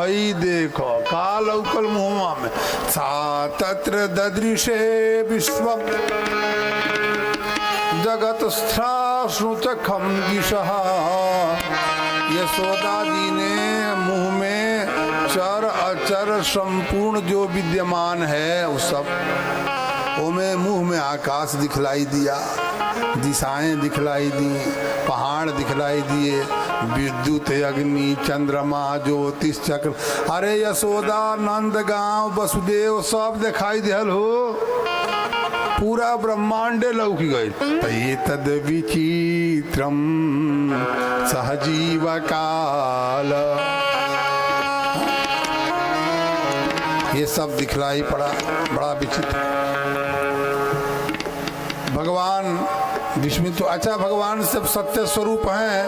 हई देखो काल अवकल मुहमा में सा तत्र ददृशे विश्वम जगत स्त्राश्रुचखम दिशः। यशोदा जी ने मुंह में चर अचर संपूर्ण जो विद्यमान है उस सब में मुंह में आकाश दिखलाई दिया, दिशाएं दिखलाई दी, पहाड़ दिखलाई दिए, विद्युत अग्नि चंद्रमा ज्योतिष चक्र। अरे यशोदा नंद गांव वसुदेव सब दिखाई दिहल हो, पूरा ब्रह्मांडे लौकी गई। ये तद विचित्रम सहजीव काल, ये सब दिखलाई पड़ा, बड़ा विचित्र। भगवान विस्मित तो अच्छा, भगवान सब सत्य स्वरूप हैं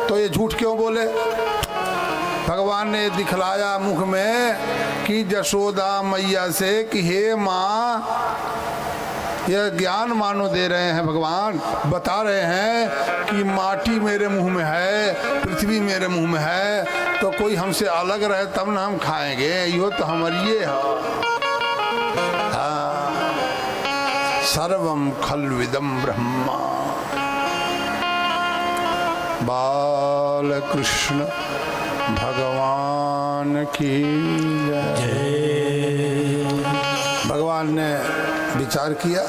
तो ये झूठ क्यों बोले? भगवान ने दिखलाया मुख में कि यशोदा मैया से कि हे माँ, यह ज्ञान मानो दे रहे हैं भगवान, बता रहे हैं कि माटी मेरे मुंह में है, पृथ्वी मेरे मुंह में है, तो कोई हमसे अलग रहे तब ना हम खाएंगे, यो तो हमारी ये है। सर्वम खल्विदम ब्रह्मा। बाल कृष्ण भगवान की जय। भगवान ने विचार किया,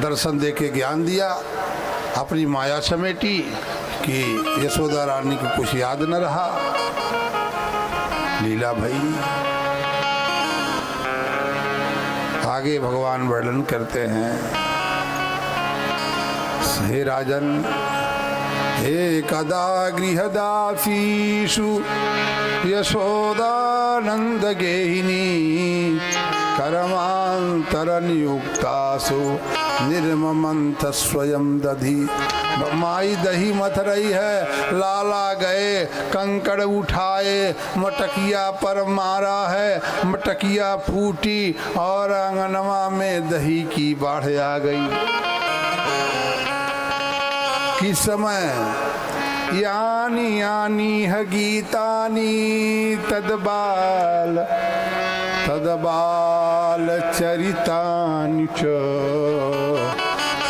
दर्शन देके ज्ञान दिया, अपनी माया समेटी कि यशोदा रानी को कुछ याद न रहा। लीला भाई आगे भगवान वर्णन करते हैं। हे राजन, हे कदा गृहदासीषु यशोदानंद गेहिनी कर्मांतर नियुक्तासु निर्ममंत स्वयं दधी। माई दही मथ रही है, लाला गए कंकड़ उठाए, मटकिया पर मारा है, मटकिया फूटी और आंगनवा में दही की बाढ़ आ गई। किस समय यानी यानी है गीतानी तदबाल चरितानि च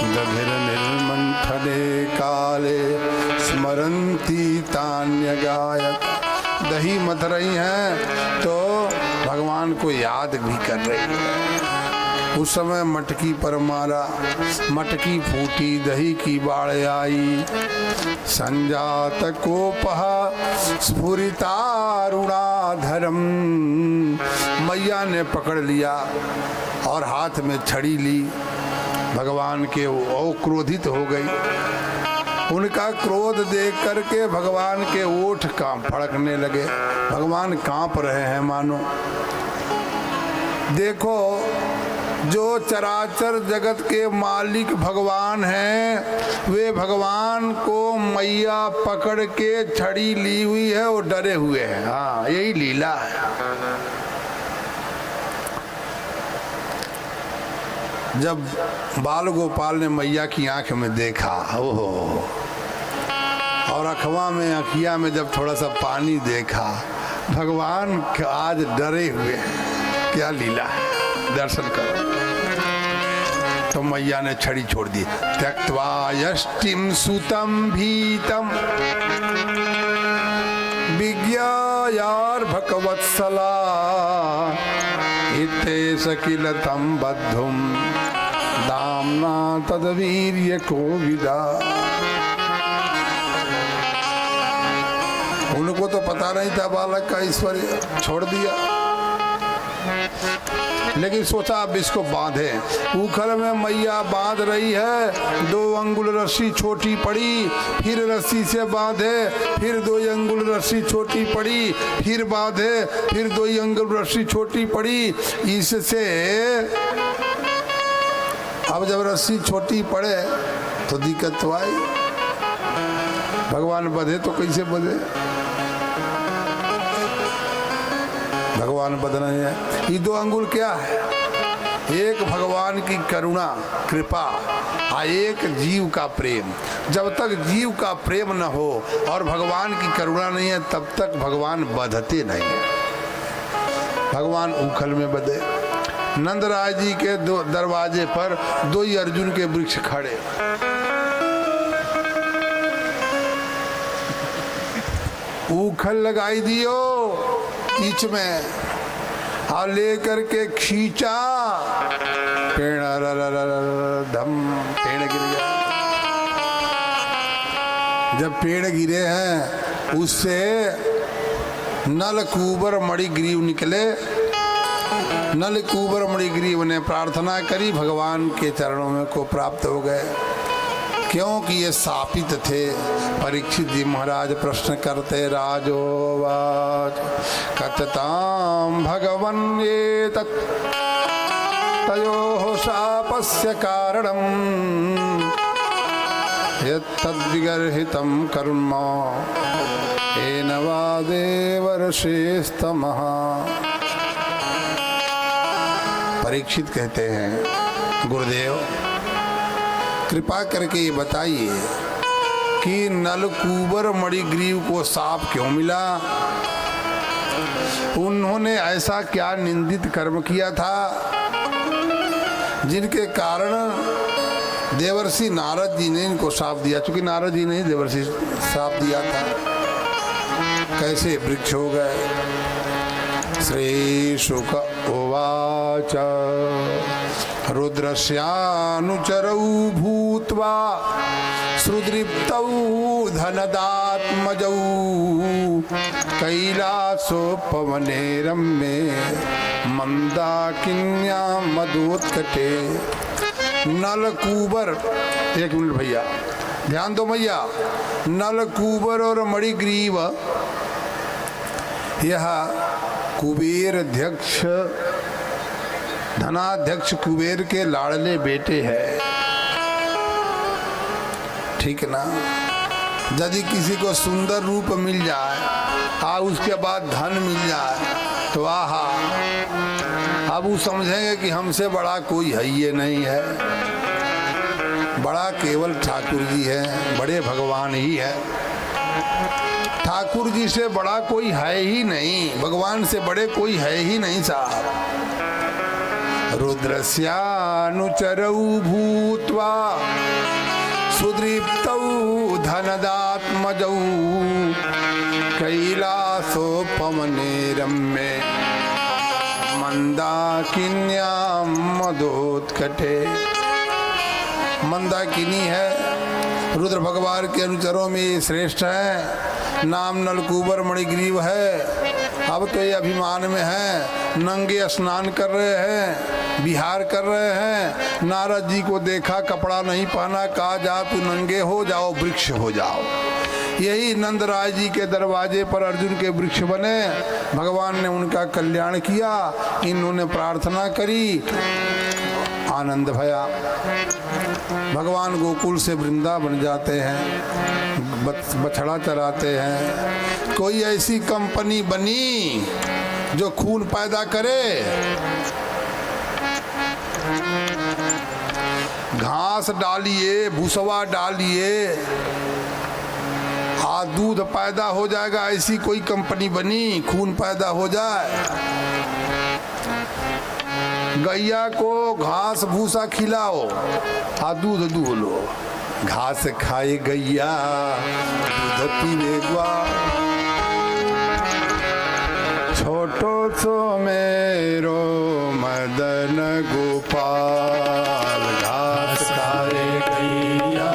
गभीर निर्मंथने काले स्मरंती तान्य गायक। दही मथ रही हैं तो भगवान को याद भी कर रही है। उस समय मटकी पर मारा, मटकी फूटी, दही की बाढ़ आई। संजात कोपह स्फुरितारुणाधरम, मैया ने पकड़ लिया और हाथ में छड़ी ली। भगवान के वो क्रोधित हो गई। उनका क्रोध देख करके भगवान के ओठ फड़कने लगे। भगवान कांप रहे हैं मानो। देखो, जो चराचर जगत के मालिक भगवान हैं, वे भगवान को मैया पकड़ के छड़ी ली हुई है और डरे हुए हैं। हाँ, यही लीला है। जब बाल गोपाल ने मैया की आंख में देखा, ओहो, और अखवा में अखिया में जब थोड़ा सा पानी देखा, भगवान आज डरे हुए हैं। क्या लीला है, दर्शन करो। तो मैया ने छड़ी छोड़ दी। त्यक्त्वा यष्टिम सुतम भीतम विज्ञायार भगवत्सला इते सकिल तम बद्धुम दामना तदवीर्य कोविदा। उनको तो पता नहीं था बालक का ऐश्वर्य, छोड़ दिया। लेकिन सोचा अब इसको बांधे। उखल में मैया बांध रही है, 2 अंगुल रस्सी छोटी पड़ी, फिर रस्सी से बांधे, फिर 2 अंगुल रस्सी छोटी पड़ी, फिर बांधे, फिर 2 अंगुल रस्सी छोटी पड़ी। इससे अब जब रस्सी छोटी पड़े तो दिक्कत तो आई। भगवान बंधे तो कैसे बंधे? भगवान बंधना है। ये 2 अंगुल क्या है? एक भगवान की करुणा कृपा और एक जीव का प्रेम। जब तक जीव का प्रेम न हो और भगवान की करुणा नहीं है तब तक भगवान बधते नहीं है। भगवान उखल में बधे। नंदराज जी के दरवाजे पर 2 ही अर्जुन के वृक्ष खड़े। उखल लगाई दियो बीच में और लेकर के खींचा, पेड़ धम पेड़ गिर गया। जब पेड़ गिरे हैं उससे नलकूबर मणिग्रीव निकले। नलकूबर मणिग्रीव ने प्रार्थना करी, भगवान के चरणों में को प्राप्त हो गए, क्योंकि ये शापित थे। परीक्षित जी महाराज प्रश्न करते, राजोवाच कथताम भगवन् एतत् तयोः शापस्य कारणम् यत्तद्विगर्हितं कर्म येन वा देवर्षिस्तमः। परीक्षित कहते हैं, गुरुदेव कृपा करके ये बताइए कि नलकूबर मणिग्रीव को साप क्यों मिला? उन्होंने ऐसा क्या निंदित कर्म किया था जिनके कारण देवर्षि नारद जी ने इनको साप दिया? चूंकि नारद जी ने ही देवर्षि साप दिया था। कैसे वृक्ष हो गए? श्री शुक उवाच रुद्रस्यानुचरौ भूत्वा सुदृप्तौ धनदात्मजौ कैलासोपवने रम्ये मंदाकिन्यां मदोत्कटे। नलकूबर, 1 मिनट भैया ध्यान दो भैया। नलकूबर और मणिग्रीव यह कुबेर अध्यक्ष धनाध्यक्ष कुबेर के लाडले बेटे हैं, ठीक ना। यदि किसी को सुंदर रूप मिल जाए और उसके बाद धन मिल जाए तो आहा, अब वो समझेंगे कि हमसे बड़ा कोई है ही नहीं है, बड़ा केवल ठाकुर जी है, बड़े भगवान ही है। ठाकुर जी से बड़ा कोई है ही नहीं, भगवान से बड़े कोई है ही नहीं साहब। रुद्रस्यानुचरौ भूत्वा सुदृप्तौ धनदात्मजौ कैलासोपवने रम्ये मंदाकिन्यां मदोत्कटे। मंदाकिनी है, रुद्र भगवान के अनुचरों में श्रेष्ठ है। नाम नलकूबर मणिग्रीव है। अब तो ये अभिमान में है, नंगे स्नान कर रहे हैं, विहार कर रहे हैं। नारद जी को देखा, कपड़ा नहीं पहना, कहा जा तू नंगे हो जाओ, वृक्ष हो जाओ। यही नंदराज जी के दरवाजे पर अर्जुन के वृक्ष बने। भगवान ने उनका कल्याण किया, इन्होंने प्रार्थना करी, आनंद भया। भगवान गोकुल से वृंदावन जाते हैं, बछड़ा चराते हैं। कोई ऐसी कंपनी बनी जो खून पैदा करे, घास डालिए, भूसवा डालिए, दूध पैदा हो जाएगा। ऐसी कोई कंपनी बनी, खून पैदा हो जाए। गैया को घास भूसा खिलाओ, दूध दूह लो। घास खाए गैया, दूध पीने ग्वाल। छोटो सो मेरो मदन गोपाल, घास खाए गैया,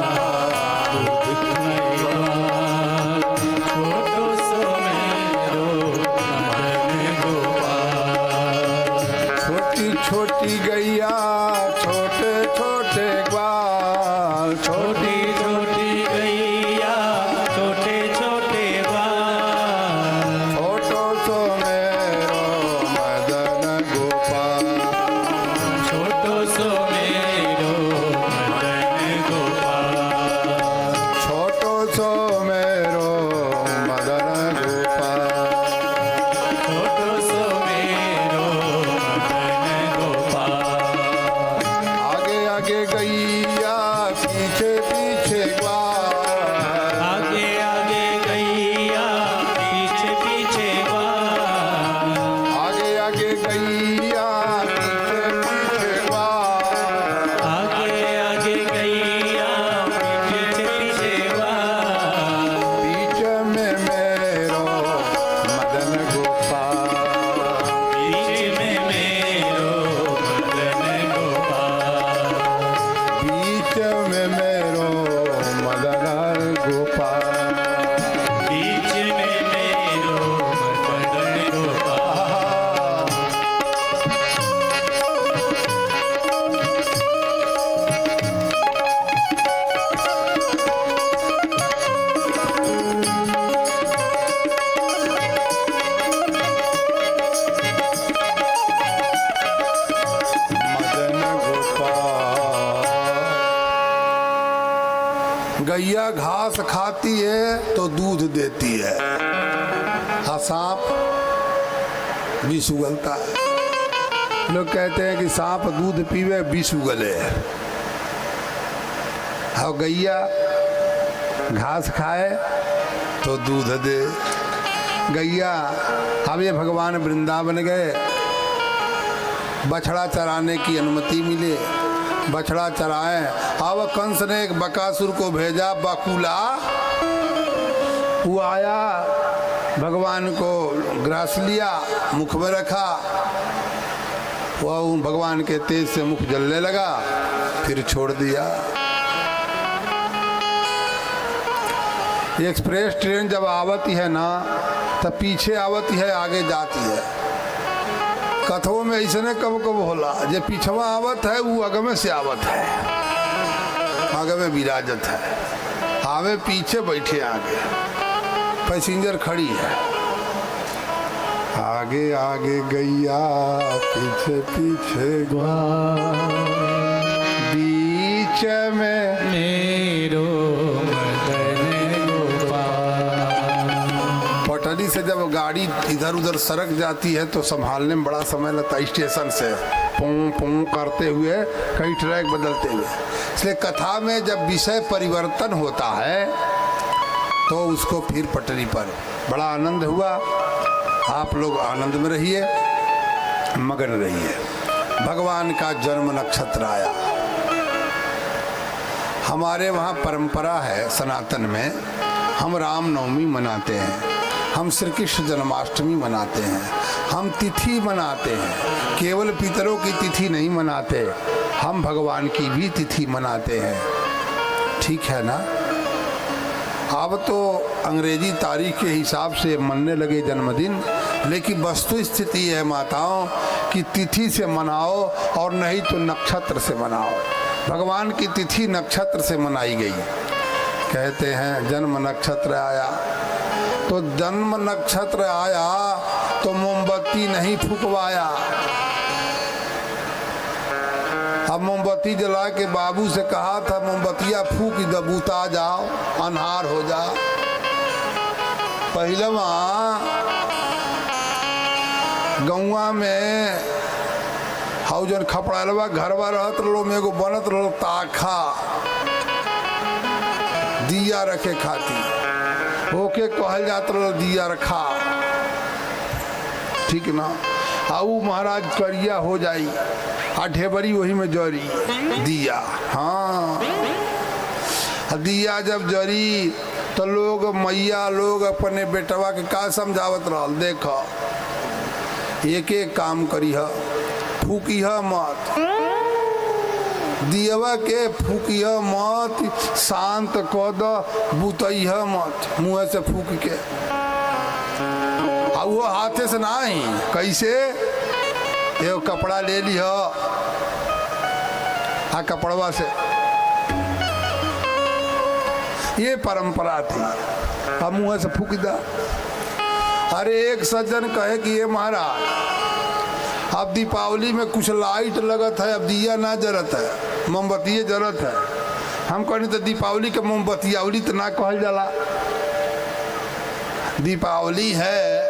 दूध पीने ग्वाल। छोटो सो मेरो मदन गोपाल। छोटी छोटी गैया, छोटे छोटे ग्वाल। छोटी छोटी गैया, छोटे छोटे ग्वाल। गैया घास खाती है तो दूध देती है, हाँ सांप विष उगलता है। लोग कहते हैं कि सांप दूध पीवे विष उगले, और गैया घास खाए तो दूध दे। गैया अब ये भगवान वृंदावन गए, बछड़ा चराने की अनुमति मिले, बछड़ा चराए। अब कंस ने एक बकासुर को भेजा, बकुला, वो आया, भगवान को ग्रास लिया, मुख में रखा, वह भगवान के तेज से मुख जलने लगा, फिर छोड़ दिया। एक्सप्रेस ट्रेन जब आवती है ना, तब पीछे आवती है, आगे जाती है। कथों में ऐसे कब कब होला, जे पीछवा आवत है वो अगमे से आवत है, अगमे विराजत है, आवे पीछे बैठे आगे, पैसेंजर खड़ी है। आगे आगे गैया पीछे पीछे बीच में मेरो पटरी से जब गाड़ी इधर उधर सरक जाती है तो संभालने में बड़ा समय लगता है, स्टेशन से पों पों करते हुए, कई ट्रैक बदलते हुए। इसलिए कथा में जब विषय परिवर्तन होता है तो उसको फिर पटरी पर। बड़ा आनंद हुआ, आप लोग आनंद में रहिए, मगन रहिए। भगवान का जन्म नक्षत्र आया। हमारे वहाँ परंपरा है सनातन में, हम रामनवमी मनाते हैं, हम श्री कृष्ण जन्माष्टमी मनाते हैं, हम तिथि मनाते हैं। केवल पितरों की तिथि नहीं मनाते, हम भगवान की भी तिथि मनाते हैं। ठीक है ना? अब तो अंग्रेजी तारीख के हिसाब से मनने लगे जन्मदिन, लेकिन वस्तु स्थिति है माताओं कि तिथि से मनाओ और नहीं तो नक्षत्र से मनाओ। भगवान की तिथि नक्षत्र से मनाई गई। कहते हैं जन्म नक्षत्र आया, तो जन्म नक्षत्र आया तो मोमबत्ती नहीं फुकवाया। अब मोमबत्ती जला के बाबू से कहा था मोमबत्तियाँ फूक दबूता जाओ, अन्हार हो जा। पहलवा गौवा में हाउ जन खपड़ालवा घरवा रहत रहो, में एगो बनत रहो ताखा दिया रखे खाती, ओके कहल जात रहो दिया रखा, ठीक ना? आऊ महाराज करिया हो जाई, आ ढेबरी वही में जरी दिया। हाँ, दिया जब जरी तो लोग मैया लोग अपने बेटवा के का समझावत रहल, देखो एक एक काम करी है, फूकी है मत, दियवा के फूकी है मत, शांत कद बुतई है मत, मुँह से फूक के। वो हाथे से नहीं, कैसे? एगो कपड़ा ले ली हो, आ कपड़वा से, ये परंपरा थी। अब मुँह से फूक दा। अरे एक सज्जन कहे कि ये महाराज अब दीपावली में कुछ लाइट लगत है, अब दिया ना जरत है, मोमबत्ती जरत है। हम कहनी तो दीपावली के मोमबत्तियावली तो ना कहल जाला, दीपावली है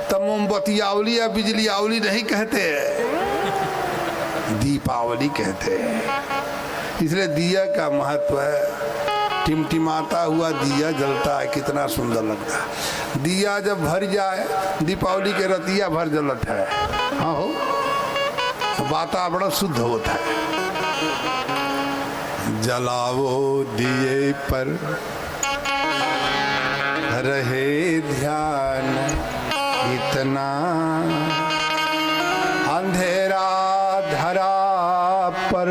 तो मोमबत्तियावली या बिजली आवली नहीं कहते, दीपावली कहते हैं। इसलिए दिया का महत्व है। टिमटिमाता हुआ दिया जलता है, कितना सुंदर लगता है। दिया जब भर जाए, दीपावली के रतिया भर जलत है, हाँ हो, वातावरण शुद्ध होता है। जलाओ दिए पर रहे ध्यान, इतना अंधेरा धरा पर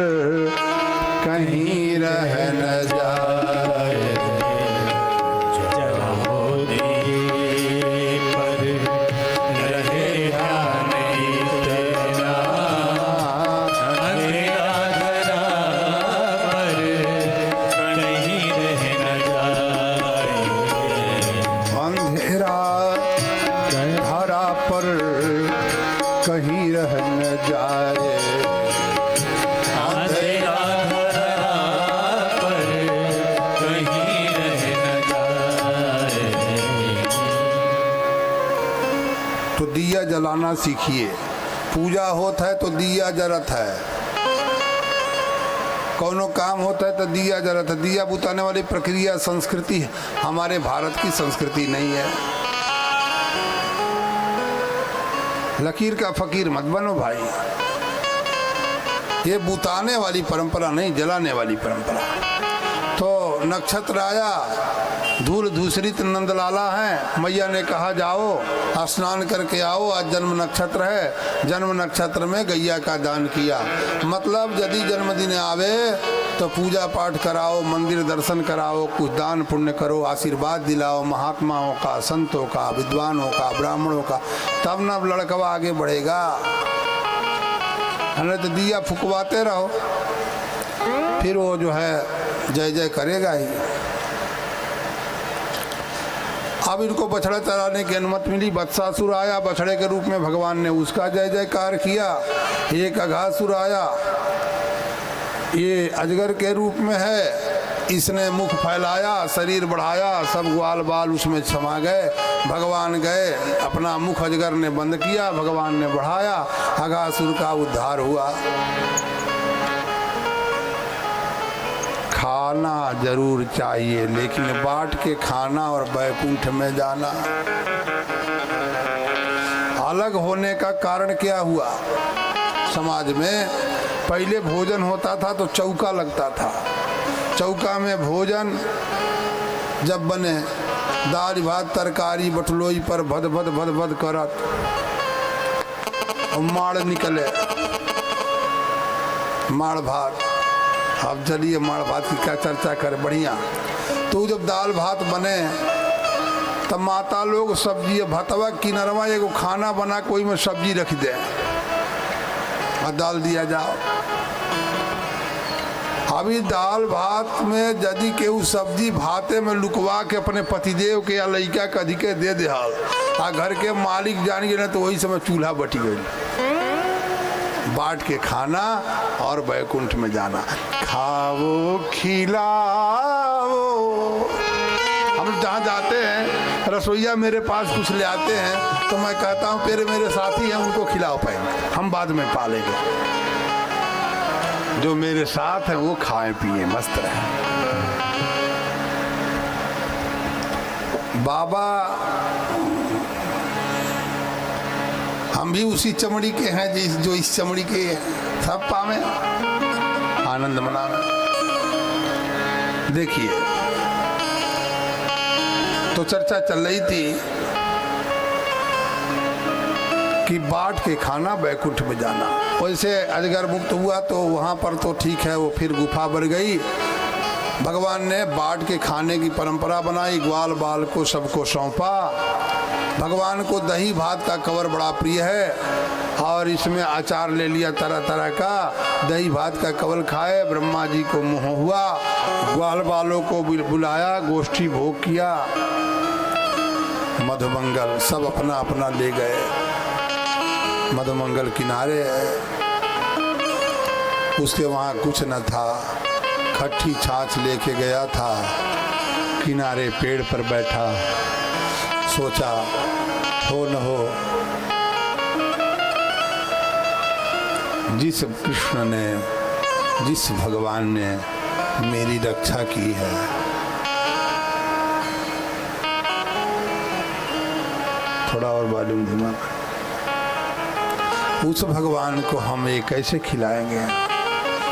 कहीं रह न जाए। जलाओ दिए पर रहे ध्यान, इतना अंधेरा धरा पर कहीं रह न जाए। अंधेरा धरा पर तो दिया जलाना सीखिए। पूजा होता है तो दिया जरत है, कोनो काम होता है तो दिया जरत है। दिया बुताने वाली प्रक्रिया संस्कृति हमारे भारत की संस्कृति नहीं है। लकीर का फकीर मत बनो भाई, ये बुताने वाली परंपरा नहीं, जलाने वाली परंपरा। तो नक्षत्र आया, धूल धूसरित नंदलाला है, मैया ने कहा जाओ स्नान करके आओ, आज जन्म नक्षत्र है, जन्म नक्षत्र में गैया का दान किया। मतलब यदि जन्मदिन आवे तो पूजा पाठ कराओ, मंदिर दर्शन कराओ, कुछ दान पुण्य करो, आशीर्वाद दिलाओ महात्माओं का, संतों का, विद्वानों का, ब्राह्मणों का, तब ना लड़कवा आगे बढ़ेगा। नहीं तो दिया फुकवाते रहो, फिर वो जो है जय जय करेगा ही। अब इनको बछड़ा चराने की अनुमति मिली। वत्सासुर आया, बछड़े के रूप में भगवान ने उसका जय जयकार किया। एक अघासुर आया, ये अजगर के रूप में है, इसने मुख फैलाया, शरीर बढ़ाया, सब ग्वाल बाल उसमें समा गए। भगवान गए, अपना मुख अजगर ने बंद किया, भगवान ने बढ़ाया, अघासुर का उद्धार हुआ। खाना जरूर चाहिए, लेकिन बांट के खाना और बैकुंठ में जाना। अलग होने का कारण क्या हुआ? समाज में पहले भोजन होता था तो चौका लगता था, चौका में भोजन जब बने, दाल भात तरकारी बटलोई पर भद भद भद भद करत और माड़ निकले, माड़ भात। अब चलिए माड़ भात की क्या चर्चा करें, बढ़िया। तो जब दाल भात बने तब माता लोग सब्जी भतवा किनरवा एगो खाना बना, कोई में सब्जी रख दे और डाल दिया जाओ। अभी दाल भात में यदि केहू सब्जी भाते में लुकवा के अपने पतिदेव के या लड़का के अधिके दे दे, आ घर के मालिक जान गए ना तो वही समय चूल्हा बटी गई। बांट के खाना और बैकुंठ में जाना। खाओ खिलाओ, हम जहाँ जाते हैं रसोईया मेरे पास कुछ ले आते हैं तो मैं कहता हूँ मेरे साथी हैं, उनको खिलाओ पाएंगे, हम बाद में पालेंगे। जो मेरे साथ हैं वो खाएं पिए मस्त रहे। बाबा हम भी उसी चमड़ी के हैं जो इस चमड़ी के हैं, सब पावे आनंद मनावे। देखिए तो चर्चा चल रही थी कि बांट के खाना बैकुंठ में जाना। वैसे अजगर मुक्त हुआ तो वहाँ पर तो ठीक है, वो फिर गुफा बढ़ गई। भगवान ने बांट के खाने की परंपरा बनाई, ग्वाल बाल को सबको सौंपा। भगवान को दही भात का कवर बड़ा प्रिय है और इसमें अचार ले लिया तरह तरह का, दही भात का कवर खाए। ब्रह्मा जी को मोह हुआ, ग्वाल बालों को बुलाया, गोष्ठी भोग किया। मधुमंगल सब अपना अपना ले गए। मधुमंगल किनारे उसके वहाँ कुछ न था, खट्टी छाछ लेके गया था, किनारे पेड़ पर बैठा, सोचा हो न हो जिस कृष्ण ने, जिस भगवान ने मेरी रक्षा की है, थोड़ा और वॉल्यूम धीमा, उस भगवान को हम ये कैसे खिलाएंगे।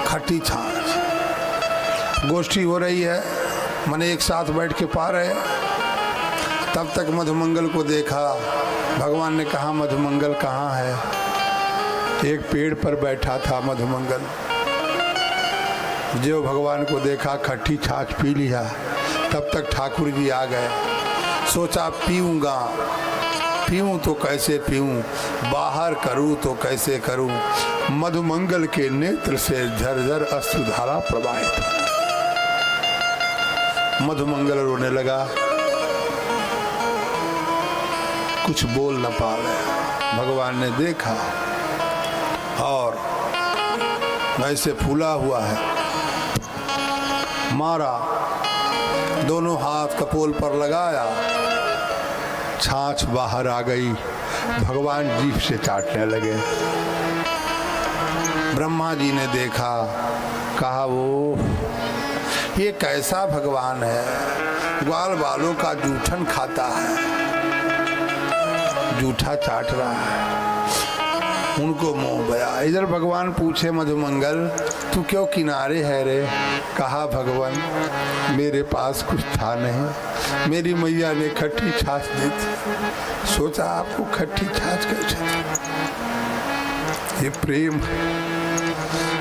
खट्टी छाछ गोष्ठी हो रही है, मैंने एक साथ बैठ के पा रहे। तब तक मधुमंगल को देखा, भगवान ने कहा मधुमंगल कहाँ है। एक पेड़ पर बैठा था मधुमंगल, जो भगवान को देखा खट्टी छाछ पी लिया। तब तक ठाकुर जी आ गए। सोचा पीऊँगा, पीऊँ तो कैसे पीऊँ, बाहर करूँ तो कैसे करूँ। मधुमंगल के नेत्र से झरझर अश्रुधारा प्रवाहित। मधुमंगल रोने लगा, कुछ बोल न पावे। भगवान ने देखा और वैसे फूला हुआ है, मारा, दोनों हाथ कपोल पर लगाया, छाछ बाहर आ गई। भगवान जीभ से चाटने लगे। ब्रह्मा जी ने देखा, कहा वो ये कैसा भगवान है, ग्वाल बालों का जूठन खाता है, जूठा चाट रहा है। उनको मोह गया। इधर भगवान पूछे, मधुमंगल तू क्यों किनारे है रे? कहा भगवान मेरे पास कुछ था नहीं, मेरी मैया ने खट्टी छाछ दी थी, सोचा आपको खट्टी छाछ कैसे। ये प्रेम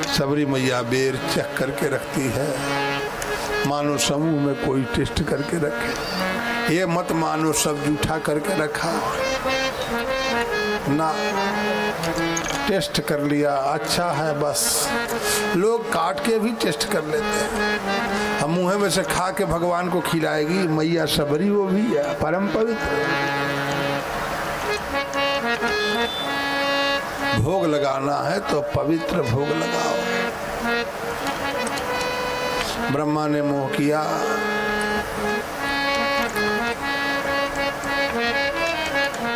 सबरी मैया बेर चख करके रखती है, मानो समूह में कोई टेस्ट करके रखे। ये मत मानो सब जूठा करके रखा ना, टेस्ट कर लिया अच्छा है बस। लोग काट के भी टेस्ट कर लेते हैं। हम मुँह में से खा के भगवान को खिलाएगी मैया सबरी, वो भी है परम पवित्र। भोग लगाना है तो पवित्र भोग लगाओ। ब्रह्मा ने मोह किया,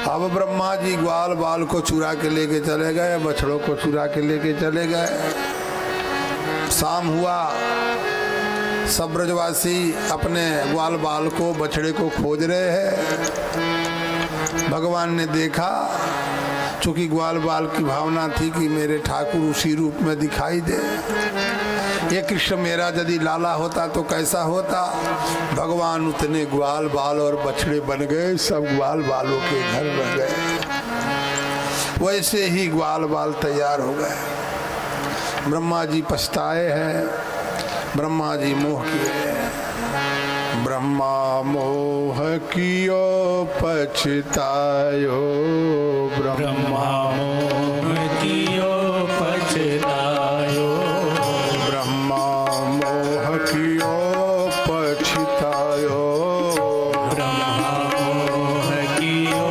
अब ब्रह्मा जी ग्वाल बाल को चुरा के लेके चले गए, बछड़ों को चुरा के लेके चले गए। शाम हुआ, सब ब्रजवासी अपने ग्वाल बाल को बछड़े को खोज रहे हैं। भगवान ने देखा, चूंकि ग्वाल बाल की भावना थी कि मेरे ठाकुर उसी रूप में दिखाई दे। ये कृष्ण मेरा यदि लाला होता तो कैसा होता। भगवान उतने ग्वाल बाल और बछड़े बन गए, सब ग्वाल बालों के घर रह गए। वैसे ही ग्वाल बाल तैयार हो गए। ब्रह्मा जी पछताए हैं, ब्रह्मा जी मोह किए। ब्रह्मा मोह कियो पछतायो, ब्रह्मा मोह कियो पछतायो, ब्रह्मा मोह कियो पछतायो, ब्रह्मा मोह कियो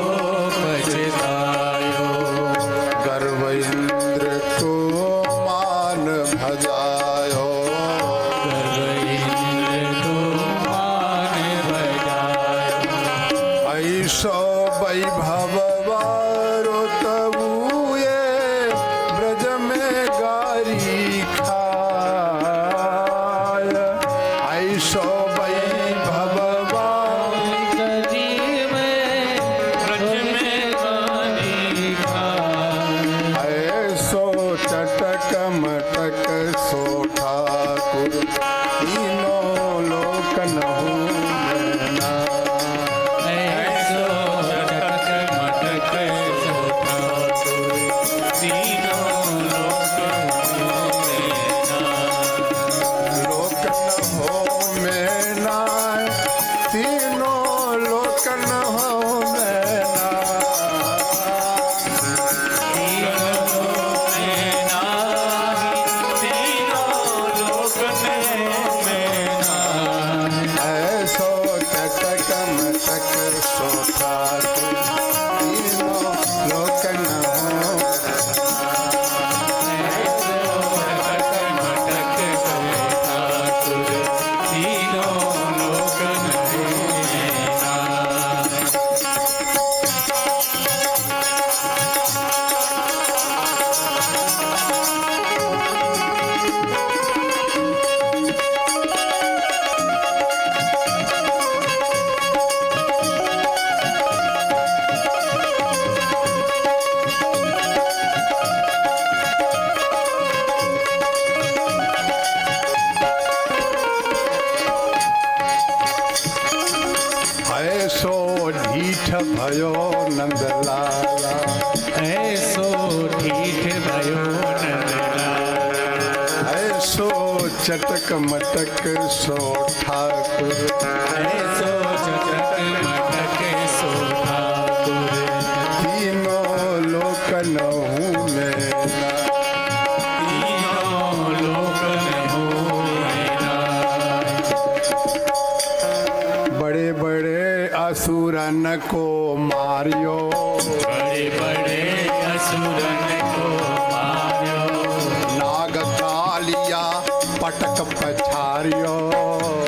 पछतायो, गर्व इंद्र को मान भजायो, गर्व इंद्र को मान भजायो, ऐसो वैभव वारो तबु ये ब्रज में गारी खाय, ऐसो वैभव कदी में ब्रज में गारी खाय, ऐसो चटक मटक सो ठाकुर, तीनों लोक नहु मैना। ऐसो चटक मटक सो ठाकुर, तीनों लोक लोक न हो मैना, तीनों लोक न हो मैना। ऐसो चटक मटक सो ठाकुर, तीनों लोक न हो। ऐसो ढीठ भयो नंदलाला, ऐसो ढीठ भयो नंदलाला, ऐसो चटक मटक सो ठाकुर, ऐसो चटक मटक सो ठाकुर, तीनों लोक नहु मैना। तीनों लोक नहु मैना। बड़े बड़े असुरन को मारियो, बड़े बड़े असुरन को मार्यो, नाग कालिया पटक पछारियो,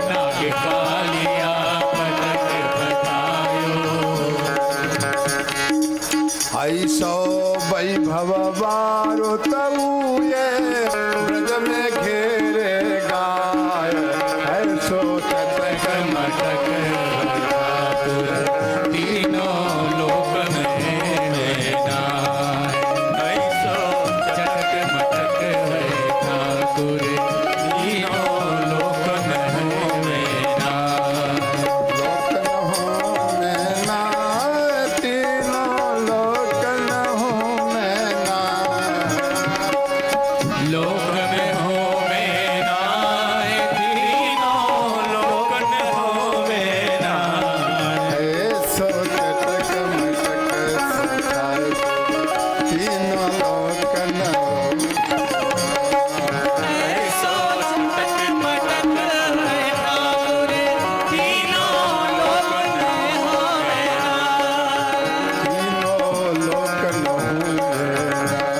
नाग कालिया पटक पठायो, ऐसो वैभव बारो तऊ ये ब्रज में घेरे गाय, ऐसो चटक मटक ठाकुर तीनों लोक में नाय। ऐसो चटक मटक है ठाकुर तीनों लोक में नाय। लोक न हो में नाय, तीनों लोक न हो में नाय। लोक में हो में नाय, तीनों लोक में हो में नाय। ऐसो चटक मटक सिखाए, तीनों लोक न हो। ऐसो चटक मटक है ठाकुर तीनों लोक में हो में नाय। तीनों लोक न हो में नाय।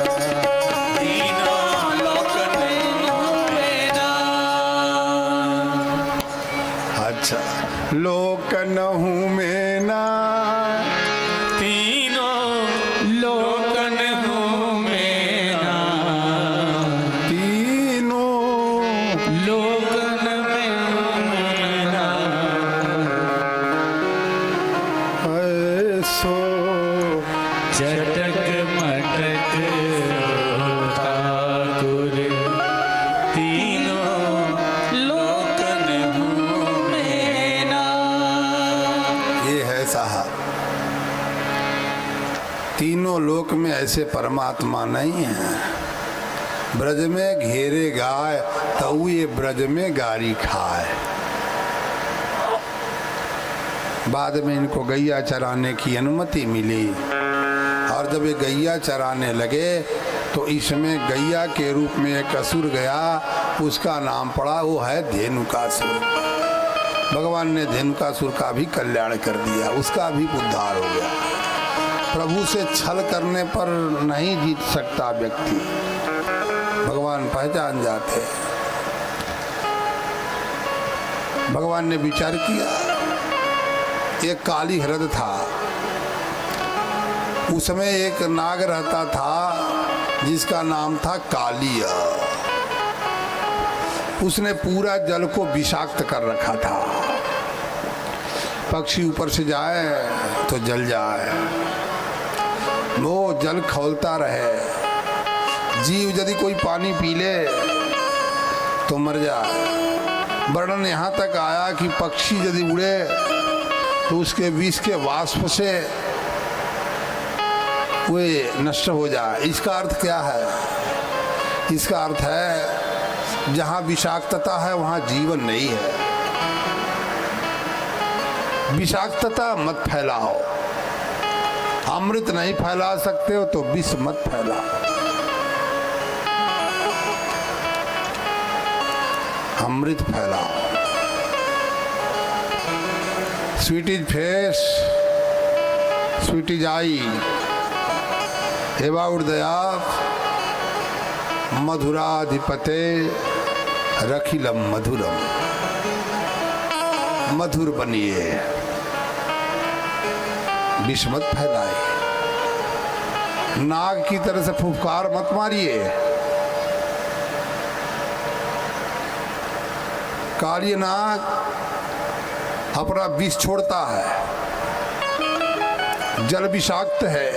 तीनों लोक में हो में नाय। अच्छा, लोक नहु में ना, तीनों लोकन हो में नाय। तीनों लोकन में हो में नाय। ऐसो चटक मटक ठाकुर तीनों लोकन हो में नाय। ये है साहब, तीनों लोक में ऐसे परमात्मा नहीं है। ब्रज में घेरे गाय, तऊ ये ब्रज में गारी खाए। बाद में इनको गैया चराने की अनुमति मिली, और जब ये गैया चराने लगे तो इसमें गैया के रूप में एक असुर गया, उसका नाम पड़ा, वो है धेनुकासुर। भगवान ने धेनुकासुर का भी कल्याण कर दिया, उसका भी उद्धार हो गया। प्रभु से छल करने पर नहीं जीत सकता व्यक्ति, भगवान पहचान जाते। भगवान ने विचार किया, एक काली हृद था, उसमें एक नाग रहता था जिसका नाम था कालिया। उसने पूरा जल को विषाक्त कर रखा था, पक्षी ऊपर से जाए तो जल जाए, वो जल खौलता रहे। जीव यदि कोई पानी पी ले तो मर जाए। वर्णन यहाँ तक आया कि पक्षी यदि उड़े तो उसके विष के वाष्प से वे नष्ट हो जाए। इसका अर्थ क्या है? इसका अर्थ है जहाँ विषाक्तता है वहाँ जीवन नहीं है। विषाक्तता मत फैलाओ, अमृत नहीं फैला सकते हो तो विष मत फैलाओ। अमृत फैलाओ। Sweet is face, sweet is eye, एबाउट दया मधुराधिपते रखिलम मधुरम। मधुर बनिए, विष मत फैलाए। नाग की तरह से फुफकार मत मारिए। काली नाग अपना विष छोड़ता है, जल विषाक्त है।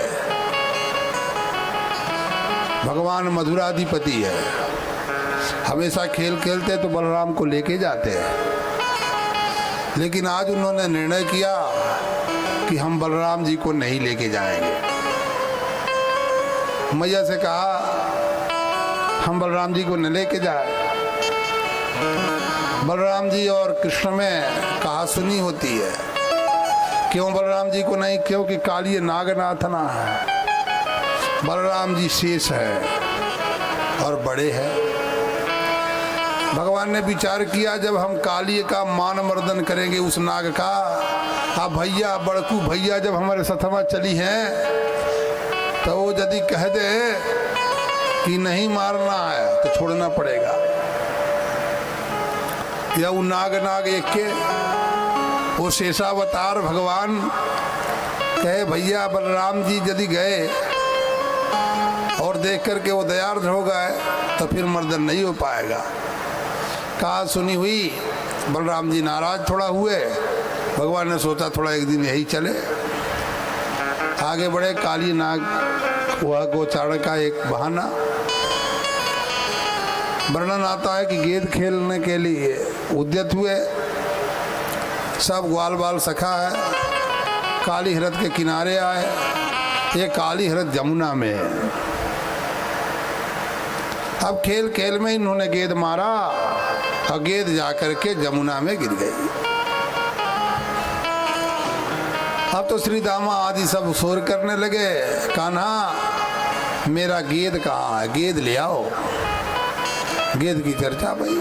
भगवान मधुराधिपति है। हमेशा खेल खेलते तो बलराम को लेके जाते हैं, लेकिन आज उन्होंने निर्णय किया कि हम बलराम जी को नहीं लेके जाएंगे। मैया से कहा हम बलराम जी को न लेके जाए। बलराम जी और कृष्ण में कहा सुनी होती है। क्यों बलराम जी को नहीं? क्योंकि काली नागनाथना है, बलराम जी शेष है और बड़े हैं। भगवान ने विचार किया जब हम काली का मान मर्दन करेंगे उस नाग का, अब भैया बड़कू भैया जब हमारे सथमा चली हैं तो वो यदि कह दे कि नहीं मारना है तो छोड़ना पड़ेगा। या वो नाग नाग एक के वो शेषावतार भगवान कहे भैया बलराम जी यदि गए और देख करके वो दयार्द हो गए तो फिर मर्दन नहीं हो पाएगा। कहा सुनी हुई, बलराम जी नाराज थोड़ा हुए। भगवान ने सोचा थोड़ा एक दिन यही चले। आगे बढ़े। काली नाग हुआ गोचारण का एक बहाना। वर्णन आता है कि गेंद खेलने के लिए उद्यत हुए। सब ग्वाल बाल सखा है, काली हृद के किनारे आए। ये काली हृद जमुना में है। अब खेल खेल में इन्होंने गेंद मारा और गेंद जाकर के जमुना में गिर गई। अब तो श्री दामा आदि सब शोर करने लगे, कान्हा मेरा गेंद कहाँ है, गेंद ले आओ। गेंद की चर्चा भाई।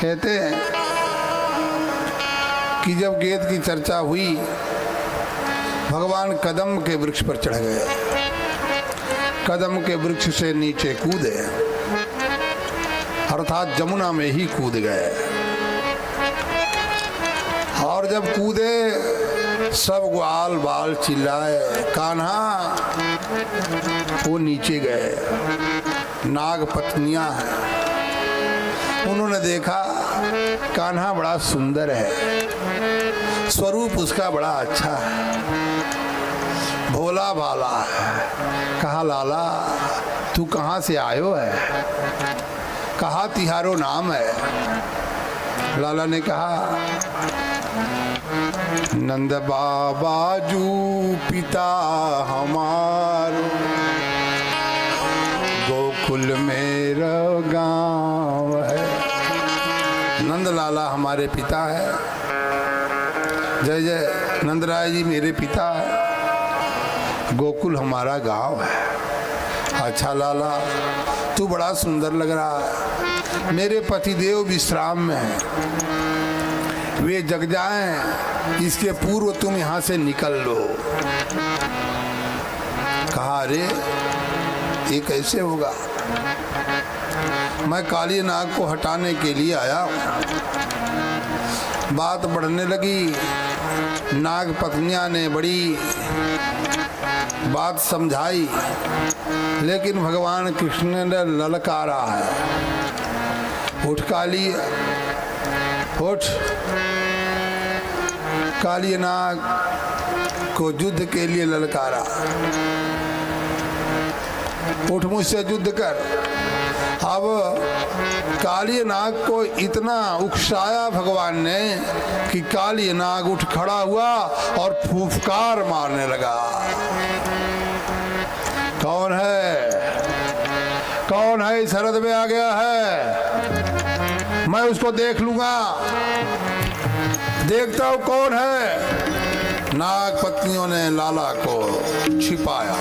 कहते हैं कि जब गेंद की चर्चा हुई, भगवान कदम के वृक्ष पर चढ़ गए। कदम के वृक्ष से नीचे कूदे, अर्थात जमुना में ही कूद गए। और जब कूदे सब ग्वाल बाल चिल्लाए, कान्हा। वो नीचे गए। नाग पत्नियां हैं। उन्होंने देखा कान्हा बड़ा सुंदर है, स्वरूप उसका बड़ा अच्छा है, भोला भाला है। कहा लाला तू कहाँ से आयो है? कहा तिहारो नाम है। लाला ने कहा नंद बाबा जू पिता हमारो, गोकुल मेरा गांव है। नंद लाला हमारे पिता है। जय जय नंद राय जी मेरे पिता है। गोकुल हमारा गांव है। अच्छा लाला तू बड़ा सुंदर लग रहा है। मेरे पतिदेव विश्राम में हैं, वे जग जाएं, इसके पूर्व तुम यहाँ से निकल लो। कहा अरे ये कैसे होगा? मैं काली नाग को हटाने के लिए आया हूँ। बात बढ़ने लगी। नाग पत्नियां ने बड़ी बात समझाई, लेकिन भगवान कृष्ण ने ललकारा है। उठ काली, उठ। काली नाग को युद्ध के लिए ललकारा। उठ मुझसे युद्ध कर। अब काली नाग को इतना उकसाया भगवान ने कि काली नाग उठ खड़ा हुआ और फुफकार मारने लगा। कौन है? कौन है इस हृदय में आ गया है? मैं उसको देख लूंगा। देखता हूं कौन है। नाग पत्नियों ने लाला को छिपाया।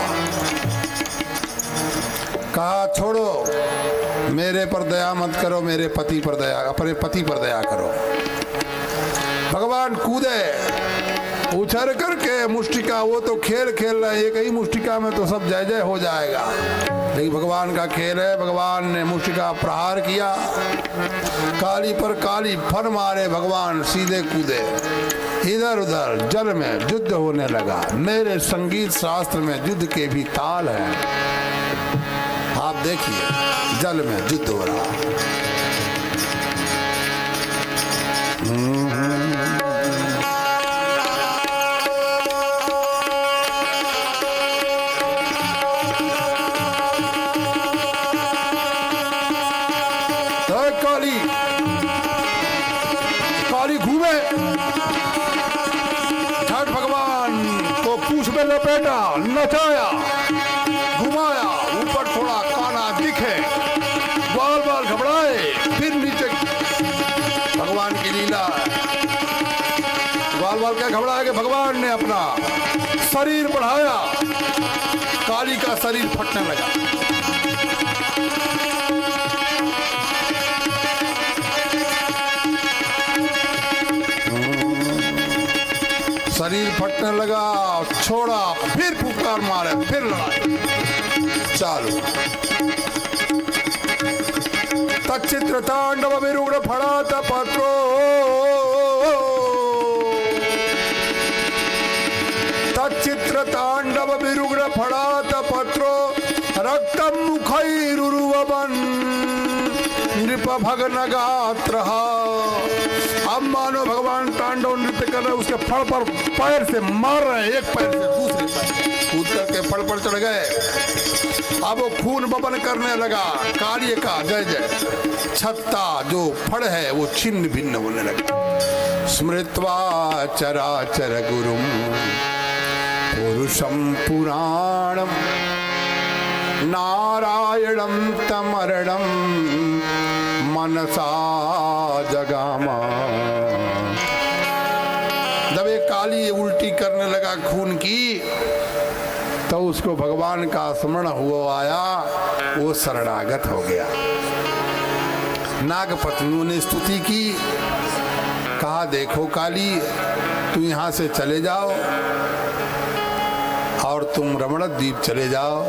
कहा छोड़ो, मेरे पर दया मत करो, मेरे पति पर दया, अपने पति पर दया करो। भगवान कूदे, उछल करके मुष्टिका। वो तो खेल खेल रहे, एक ही मुष्टिका में तो सब जय जय हो जाएगा, लेकिन भगवान का खेल है। भगवान ने मुष्टिका प्रहार किया, काली पर काली फन मारे। भगवान सीधे कूदे, इधर उधर जल में युद्ध होने लगा। मेरे संगीत शास्त्र में युद्ध के भी ताल है। आप देखिए जल में युद्ध हो रहा। काली काली घूमे, छठ भगवान को पूंछ में लपेटा, नचाया, घुमाया, ऊपर थोड़ा काना दिखे, बाल बाल घबराए, फिर नीचे। भगवान की लीला। बाल बाल क्या घबराया कि भगवान ने अपना शरीर बढ़ाया, काली का शरीर फटने लगा। शरीर फटने लगा, छोड़ा, फिर फुफकार मारे, फिर लड़ाई चालू। तच्चित्र तांडव विरूढ़ फड़ा पत्रो, नेत्र तांडव विरुग्ण फड़ात पत्रो रक्तम मुखैरुरुवन नृप भगन गात्र। अब मानो भगवान तांडव नृत्य कर रहे, उसके फड़ पर पैर से मार रहे, एक पैर से दूसरे पैर कूद करके फड़ पर चढ़ गए। अब वो खून बबन करने लगा, कार्य का जय जय। छत्ता जो फड़ है वो छिन्न भिन्न होने लगा। स्मृत्वा चराचर गुरुम पुरुषम पुराणम नारायणम तमरणम मनसा जगामा। जब एक काली उल्टी करने लगा खून की, तो उसको भगवान का स्मरण हुआ आया, वो शरणागत हो गया। नाग पत्नियों ने स्तुति की, कहा देखो काली, तुम यहाँ से चले जाओ और तुम रमण द्वीप चले जाओ।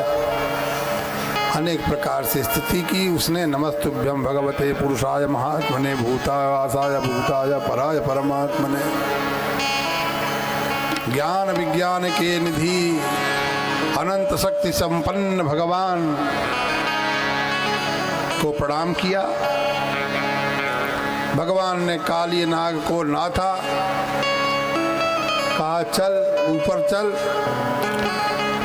अनेक प्रकार से स्तुति की उसने। नमस्तुभ्यं भगवते पुरुषाय महात्मने भूतावासाय भूताय पराय परमात्मने। ज्ञान विज्ञान के निधि अनंत शक्ति संपन्न भगवान को प्रणाम किया। भगवान ने काली नाग को नाथा, कहा चल ऊपर चल,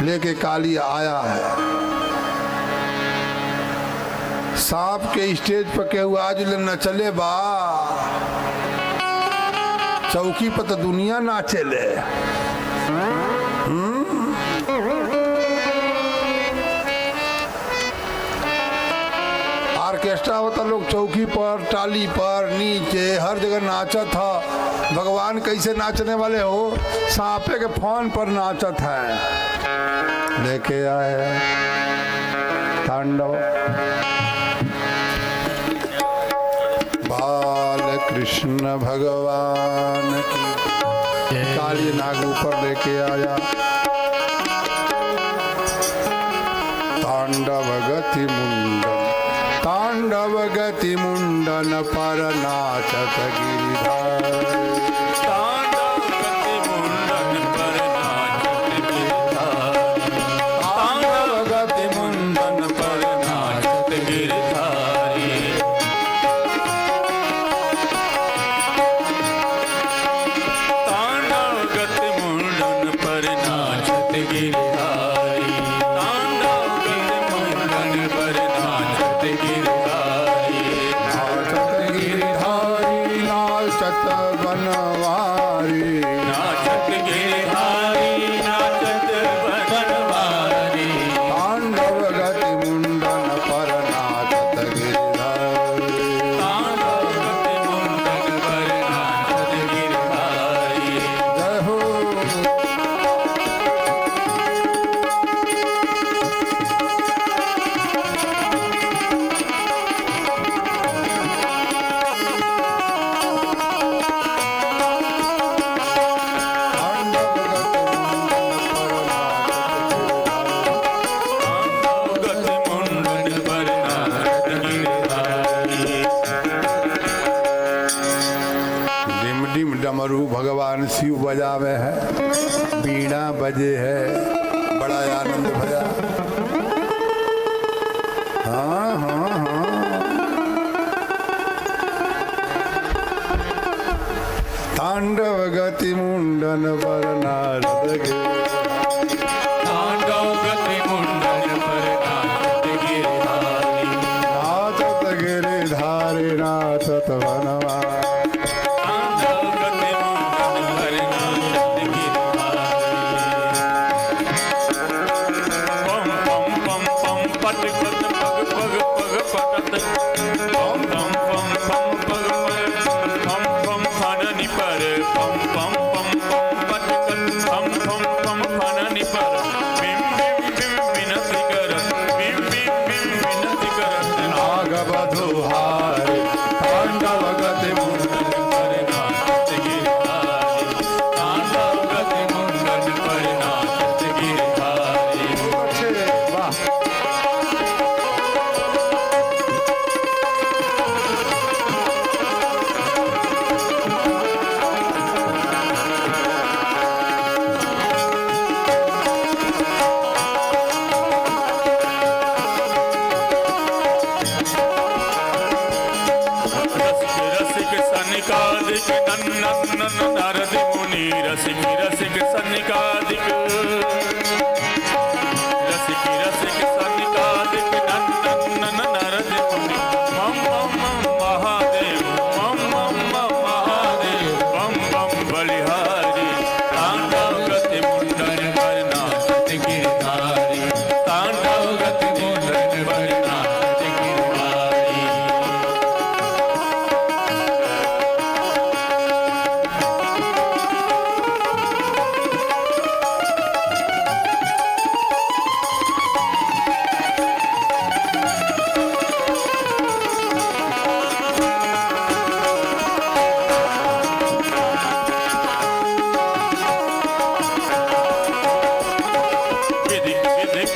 लेके काली आया है। सांप के स्टेज पर केहू आज न चले बा, चौकी पर तो दुनिया नाचे ले। ऑर्केस्ट्रा होता, लोग चौकी पर, टाली पर, नीचे हर जगह नाचत था। भगवान कैसे नाचने वाले हो? सांपे के फोन पर नाचत है। लेके आए तांडव। बाल कृष्ण भगवान की। काली नाग ऊपर लेके आया। तांडव गति मुंडन, तांडव गति मुंडन पर नाचत गिरिधर। तांडव गति मुंडन पर नाचत गिरधारी। तांडव गति मुंडन पर नाचत गिरधारी। तांडव गति मुंडन पर नाचत गिरधारी। तांडव गति मुंडन पर नाचत गिरधारी। नाचत गिरिधारी नाचत बनवारी। नाचत गिरधारी नाचत बनवारी। तांडव गति मुंडन पर नाचत गिरिधारी। तांडव गति मुंडन पर नाचत गिरधारी। जय हो। तांडव गति मुंडन पर नाचत गिरधारी। डिम डिम डमरू भगवान शिव बजावे है, बीड़ा बजे है, बड़ा आनंद भया। हाँ हाँ हाँ। तांडव गति मुंडन पर नाचत गिरिधारी। तांडव गति मुंडन पर नाचत गिरधारी। नाचत गिरिधारी नाचत बनवारी। तांडव गति मुंडन पर नाचत गिरधारी। पम पम पम पम पटकत पग पग पग पटत। पम पम पम पम पग पग पम पम फननि पर। पम पम पम पम पटकत पम पम पम फननि पर। बिम बिम बिम विनति करत। बिम बिम बिम विनति करत। नाग बधुहारी तांडव गति मुंडन पर नाचत गिरधारी। तांडव गति मुंडन पर नाचत गिरधारी। अच्छे वाह।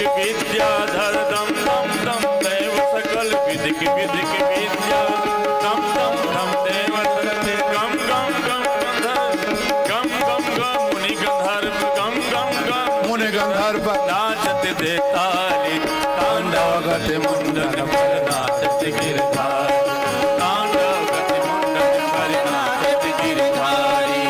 विद्याधर दम दम दम देव सकल विधिक विधिक विद्या दम दम दम देव सकल गम गम गम गंधर्व गम गम गम मुनि गंधर्व गम गम गम मुनि गंधर्व नाचत दे ताली तांडव गति मुंडन पर नाचत गिरधारी तांडव गति मुंडन पर नाचत गिरधारी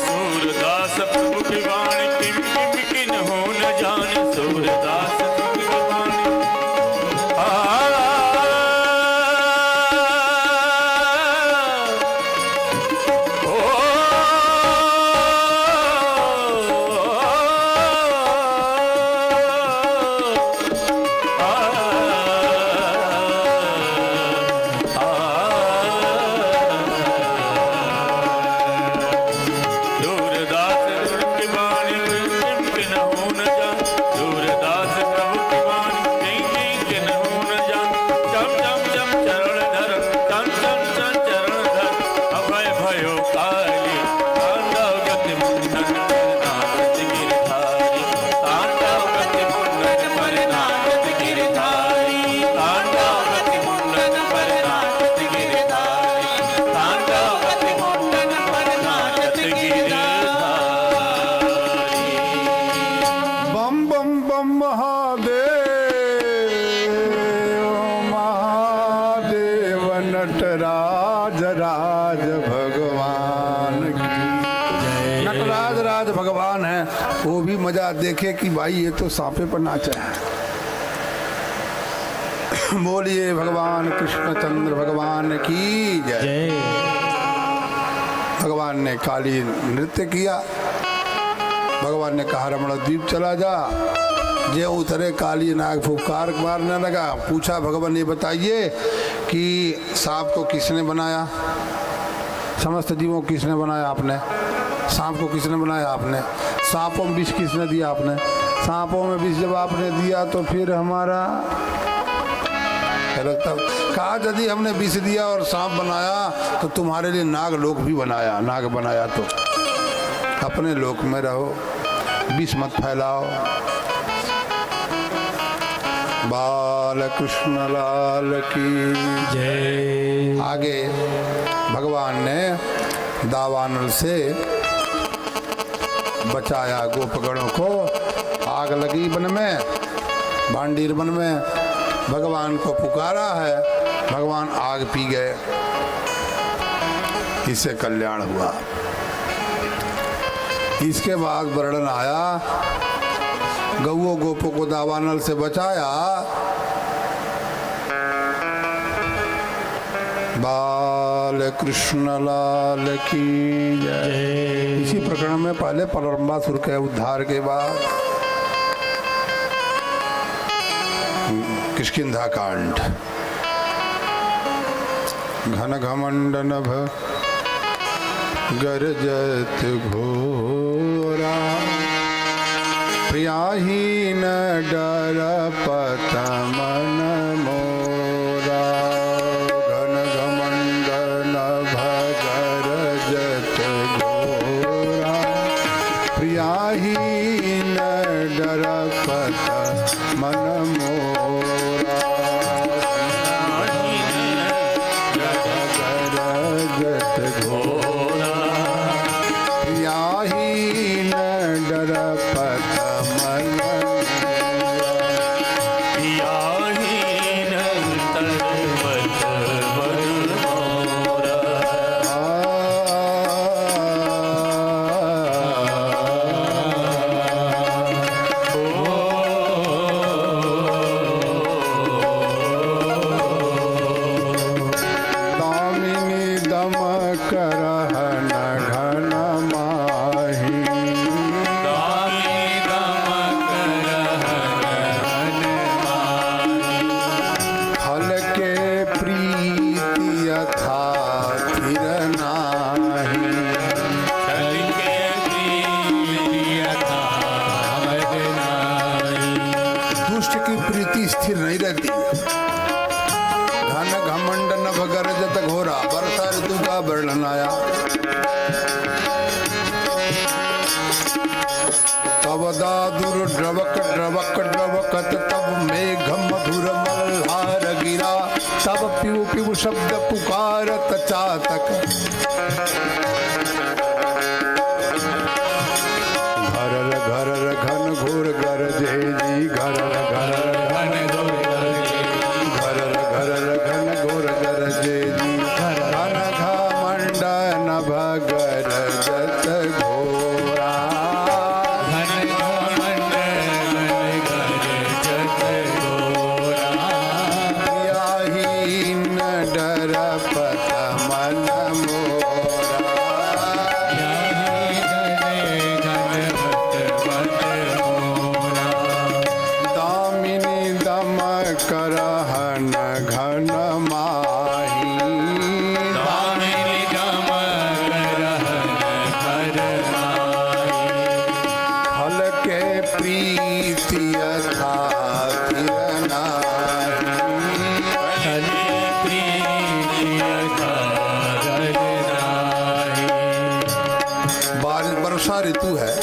सूरदास प्रभु की वाणी किम किम किन हो न जाने सूरदास प्रभु की वाणी सूरदास प्रभु की वाणी किम किन हो न जान सूरदास प्रभु की वाणी किम किन हो न जान चम चम चम चरण धर चम चम चम चरण धर अभय भयो काली तांडव गति मुंडन पर नाचत गिरधारी तांडव गति मुंडन पर नाचत गिरधारी तांडव गति मुंडन पर नाचत गिरधारी तांडव गति मुंडन पर नाचत गिरधारी बम बम बम महादेव नटराज राज भगवान की नटराज राज भगवान है। वो भी मजा देखे कि भाई ये तो सांपे पर नाचा है। बोलिए भगवान कृष्णचंद्र भगवान की जय। भगवान ने काली नृत्य किया। भगवान ने कहा रमण द्वीप चला जा। जे उतरे काली नाग फुफकार मारने लगा। पूछा भगवान ये बताइए कि सांप को किसने बनाया? समस्त जीवों को किसने बनाया? आपने। सांप को किसने बनाया? आपने। सांपों में विष किसने दिया? आपने। सांपों में विष जब आपने दिया तो फिर हमारा लगता कहा यदि हमने विष दिया और सांप बनाया तो तुम्हारे लिए नाग लोक भी बनाया। नाग बनाया तो अपने लोक में रहो, विष मत फैलाओ। बाल कृष्ण लाल की जय। आगे भगवान ने दावानल से बचाया गोपगणों को। आग लगी वन में, भांडीर वन में। भगवान को पुकारा है, भगवान आग पी गए। इससे कल्याण हुआ। इसके बाद वर्णन आया गौओं गोपों को दावानल से बचाया। बाल कृष्ण लाल की जय। इसी प्रकरण में पहले परम्बासुर के उद्धार के बाद किष्किंधा कांड। घन घमंड नभ गरजत घोरा, प्रियाहीन डर पत मन मोरा। घन घमंड नभ गरजत घोरा, प्रियाहीन डर पत मन मोरा। गरजत घोरा, प्रियाहीन डर पत मन प्रियाहीन तरपत मन मोरा। रीति स्थिर नहीं रहती। घन घमंड नभ गरजत घोरा, वर्षा ऋतु का वर्णन आया। तब दादुर द्रवक द्रवक द्रवकत, तब मेघ मधुर मल्हार गिरा, तब पिउ पिउ शब्द पुकारत चातक। घरर घरर घन घोर गरजे जी, घरर घरर घन घोर गरजे, घरर घरर घन घोर गरजे जी, घन घमंड नभ गरजत घोरा। वर्षा ऋतु है।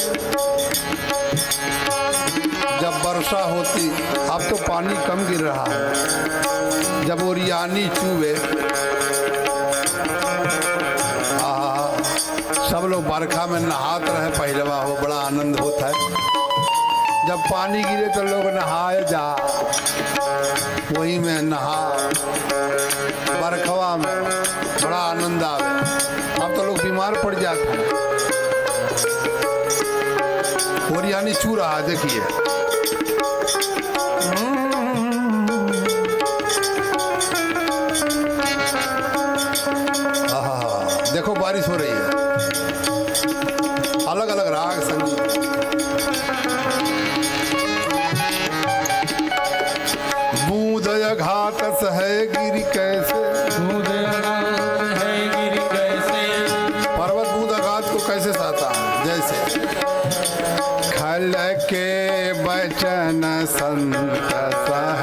जब वर्षा होती, अब तो पानी कम गिर रहा है, जब ओरियानी चूहे, सब लोग बरखा में नहाते रहे, पहलवा हो बड़ा आनंद होता है। जब पानी गिरे तो लोग नहाए जा, वही में नहा, बरखवा में बड़ा आनंद आवे। अब तो लोग बीमार पड़ जाते हैं। ओरियानी चू रहा, देखिए। देखो बारिश हो रही है, अलग अलग राग संगीत। बूंद घाट है गिरी कैसे, पर्वत बूंद घाट को कैसे सहता है, जैसे खल के बचन संत सह,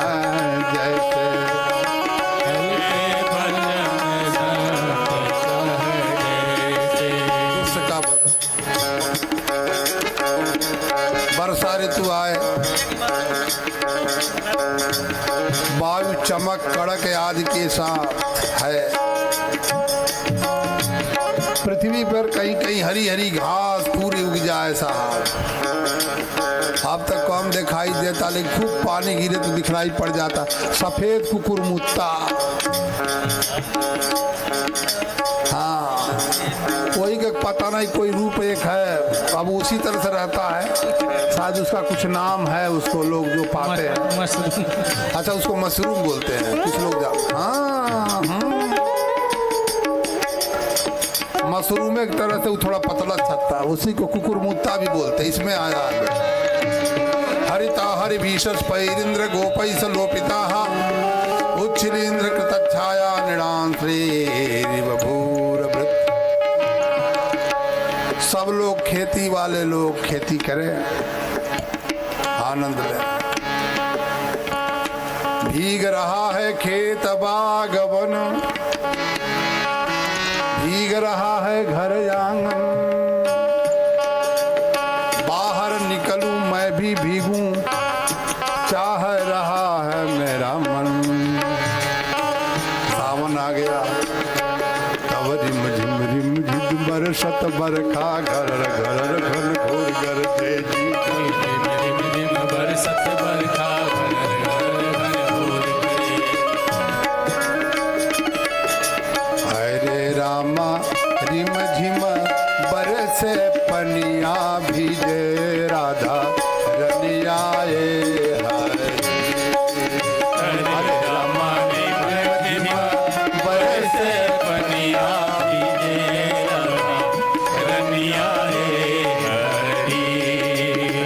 जैसे वर्षा ऋतु आए, वायु चमक कड़क आदि के साथ है। पृथ्वी पर कहीं कहीं हरी हरी घास पूरी उग जाए साहब। अब तक कम दिखाई देता, लेकिन खूब पानी गिरे तो दिखलाई पड़ जाता। सफेद कुकुर मुत्ता, हाँ, कोई का पता नहीं, कोई रूप एक है, अब उसी तरह से रहता है। शायद उसका कुछ नाम है, उसको लोग जो पाते हैं, अच्छा उसको मशरूम बोलते हैं कुछ लोग। हाँ, मशरूम एक तरह से वो थोड़ा पतला छत्ता है, उसी को कुकुर मुत्ता भी बोलते हैं। इसमें आया हरिता हरि भीषस पैरिंद्र गोपै सलोपिता, उच्छिलेन्द्र कृत छाया निडान श्री भूर। सब लोग खेती वाले लोग खेती करें, आनंद लें। भीग रहा है खेत बाग वन, भीग रहा है घर आंगन, बाहर निकलूं मैं भी भीगूं, चाह रहा है मेरा मन। सावन आ गया, तब रिम झिम रिम झिम बरसत बरखा, घर घर घन घोर गरजे जी, रिम झिम बरसत बरखा, रामा रिम झिम बरसे पनिया भीजे, राधा रनियाए हरे रामा रिम झिम बरसे पनिया भीजे, रनियाए हरी।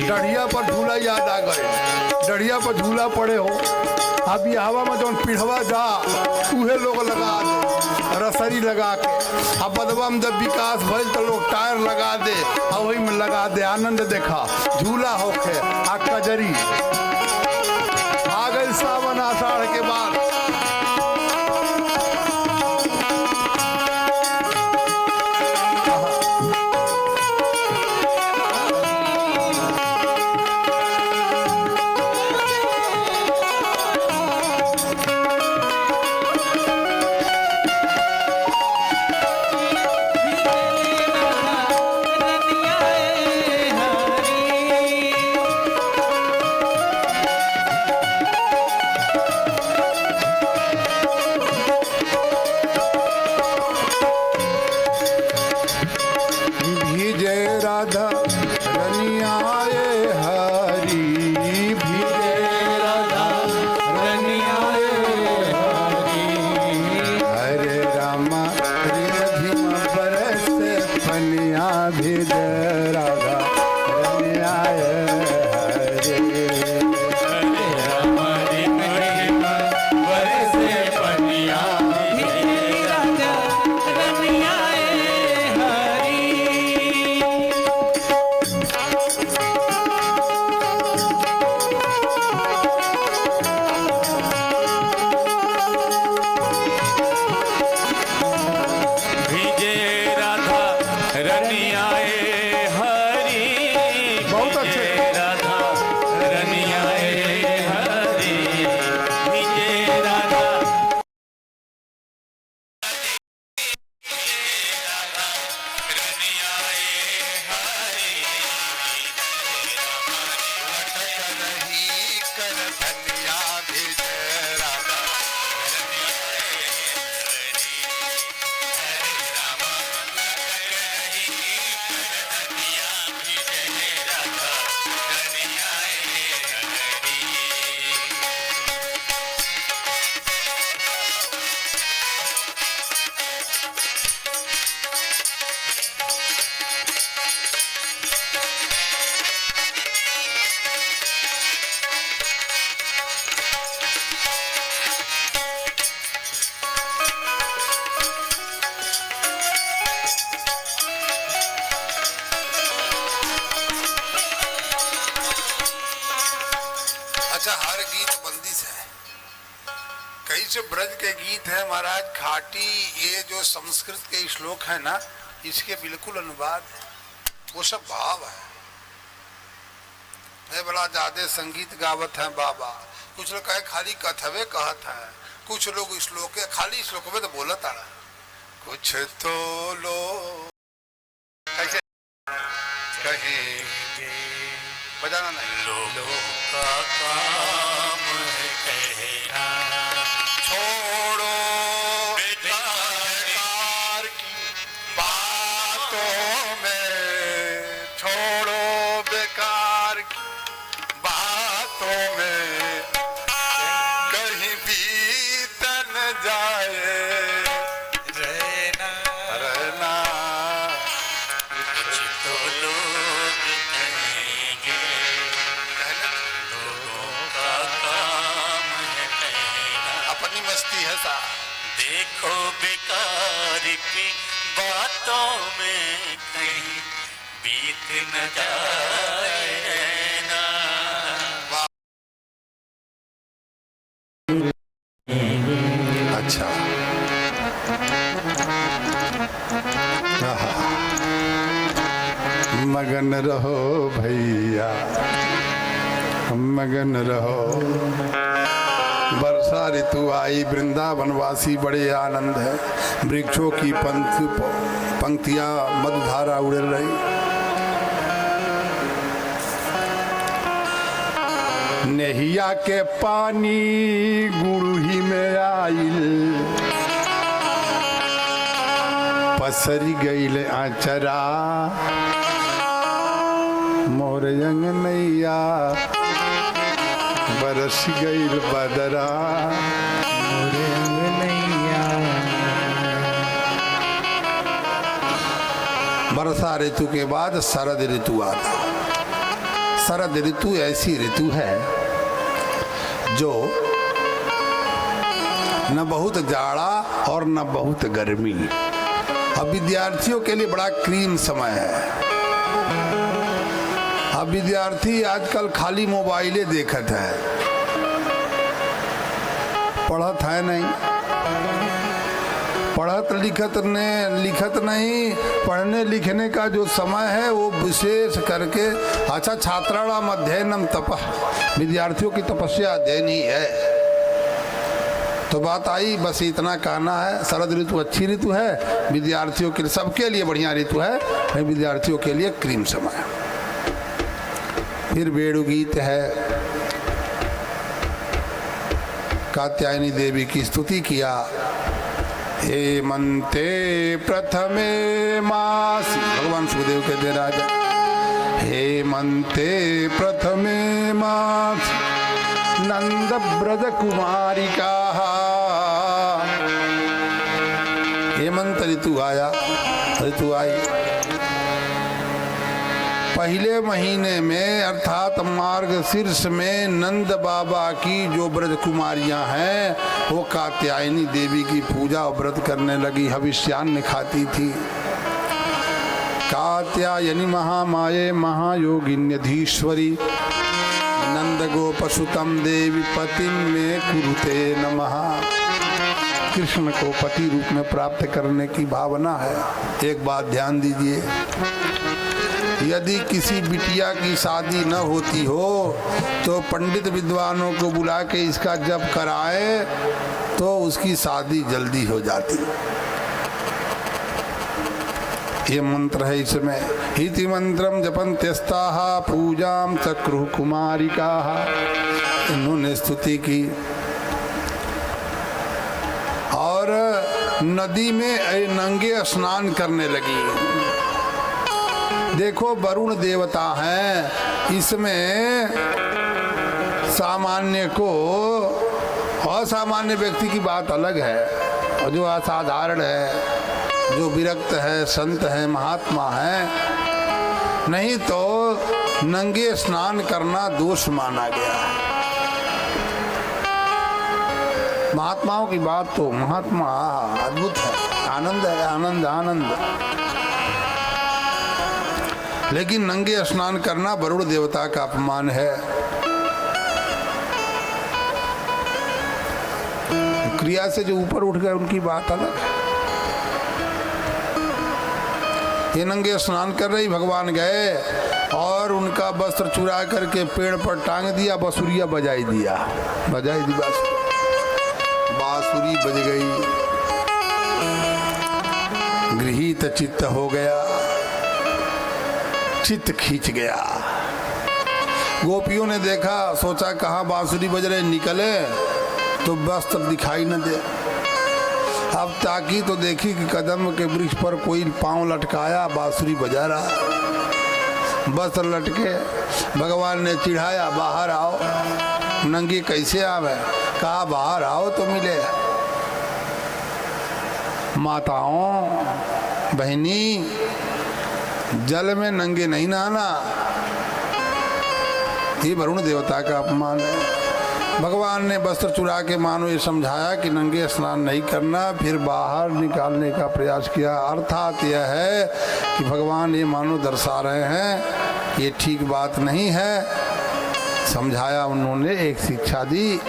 डढ़िया पर झूला याद आ गए, डढ़िया पर झूला पड़े हो, अभी हवा में जो पिढ़वा जा, उहे लोग लगा दे, रसरी लगा के। अब बदवा में जब विकास भइल तो लोग टायर लगा दे, और वही में लगा दे, आनंद देखा, झूला होके आ कजरी आ गई। कई से ब्रज के गीत है महाराज खाटी, ये जो संस्कृत के श्लोक है ना, इसके बिल्कुल अनुवाद वो सब भाव है। बड़ा ज्यादा संगीत गावत है बाबा, कुछ लोग कहे खाली कथवे कहत है, कुछ लोग श्लोक खाली श्लोक में तो बोलत आ रहा, कुछ तो लो कैसे कहेंगे, बजाना नहीं, लोगों का काम है कहना, छोड़ो बेकार की बातों में, छोड़ो बेकार की बातों में, कहीं बीत न जाए रहना रहना। कुछ तो लोग कहेंगे, लोगों का काम है कहना, अपनी मस्ती है सा, देखो बेकार की बातों में कहीं बीत न जाए ना। अच्छा मगन रहो भैया, मगन रहो। वर्षा ऋतु आई, वृंदावनवासी बड़े आनंद है, वृक्षों की पंक्तियां मधुधारा उड़ रही। नेहिया के पानी गुड़ही में आइल, पसरी गईल आचरा, मोर अंगनैया बरस गईल बदरा, मोर अंगनैया। वर्षा ऋतु के बाद शरद ऋतु आता। शरद ऋतु ऐसी ऋतु है जो न बहुत जाड़ा और न बहुत गर्मी। अब विद्यार्थियों के लिए बड़ा क्रीम समय है। अब विद्यार्थी आजकल खाली मोबाइले देखत है, पढ़त है नहीं, पढ़त लिखत नहीं। पढ़ने लिखने का जो समय है वो विशेष करके, अच्छा छात्राणाम अध्ययनम तपः, विद्यार्थियों की तपस्या अध्ययन ही है। तो बात आई, बस इतना कहना है। शरद ऋतु अच्छी ऋतु है विद्यार्थियों के लिए, सबके लिए बढ़िया ऋतु है, विद्यार्थियों के लिए क्रीम समय। फिर वेणु गीत है, कात्यायनी देवी की स्तुति किया। हेमंते प्रथमे मासी, भगवान सुखदेव के दे राजा, हेमंते प्रथमे मासी नंद ब्रज कुमारिका। हेमंत ऋतु आया, ऋतु आई पहले महीने में, अर्थात मार्गशीर्ष में नंद बाबा की जो ब्रज कुमारियां हैं वो कात्यायनी देवी की पूजा और व्रत करने लगी, हविष्यान्न खाती थी। कात्यायनी महामाये महायोगिन्यधीश्वरी नंद गोपसुतम देवी पतिम में कुरुते नमः। कृष्ण को पति रूप में प्राप्त करने की भावना है। एक बात ध्यान दीजिए, यदि किसी बिटिया की शादी न होती हो तो पंडित विद्वानों को बुला के इसका जप कराए तो उसकी शादी जल्दी हो जाती। ये मंत्र है इसमें, इति मंत्रम जपन्त्यस्ताः पूजाम चक्रुः कुमारिकाः। इन्होंने स्तुति की और नदी में नंगे स्नान करने लगी। देखो वरुण देवता हैं, इसमें सामान्य को असामान्य व्यक्ति की बात अलग है, और जो असाधारण है, जो विरक्त है, संत है, महात्मा है, नहीं तो नंगे स्नान करना दोष माना गया है। महात्माओं की बात तो महात्मा अद्भुत है, आनंद है, आनंद आनंद। लेकिन नंगे स्नान करना वरुण देवता का अपमान है। क्रिया से जो ऊपर उठ गए उनकी बात अलग है। ये नंगे स्नान कर रही भगवान गए और उनका वस्त्र चुरा करके पेड़ पर टांग दिया, बांसुरिया बजाई दी बांसुरी बज गई, गृहीत चित्त हो गया, चित्त खींच गया। गोपियों ने देखा, सोचा कहाँ बांसुरी बज रहे, निकले तो वस्त्र दिखाई न दे। अब ताकी तो देखी कि कदम के वृक्ष पर कोई पांव लटकाया, बांसुरी बजा रहा, वस्त्र लटके। भगवान ने चिढ़ाया, बाहर आओ। नंगी कैसे आवे? कहा बाहर आओ तो मिले। माताओं बहनी, जल में नंगे नहीं नहाना, ये वरुण देवता का अपमान है। भगवान ने वस्त्र चुरा के मानो ये समझाया कि नंगे स्नान नहीं करना, फिर बाहर निकालने का प्रयास किया। अर्थात यह है कि भगवान ये मानो दर्शा रहे हैं ये ठीक बात नहीं है। समझाया उन्होंने, एक शिक्षा दी,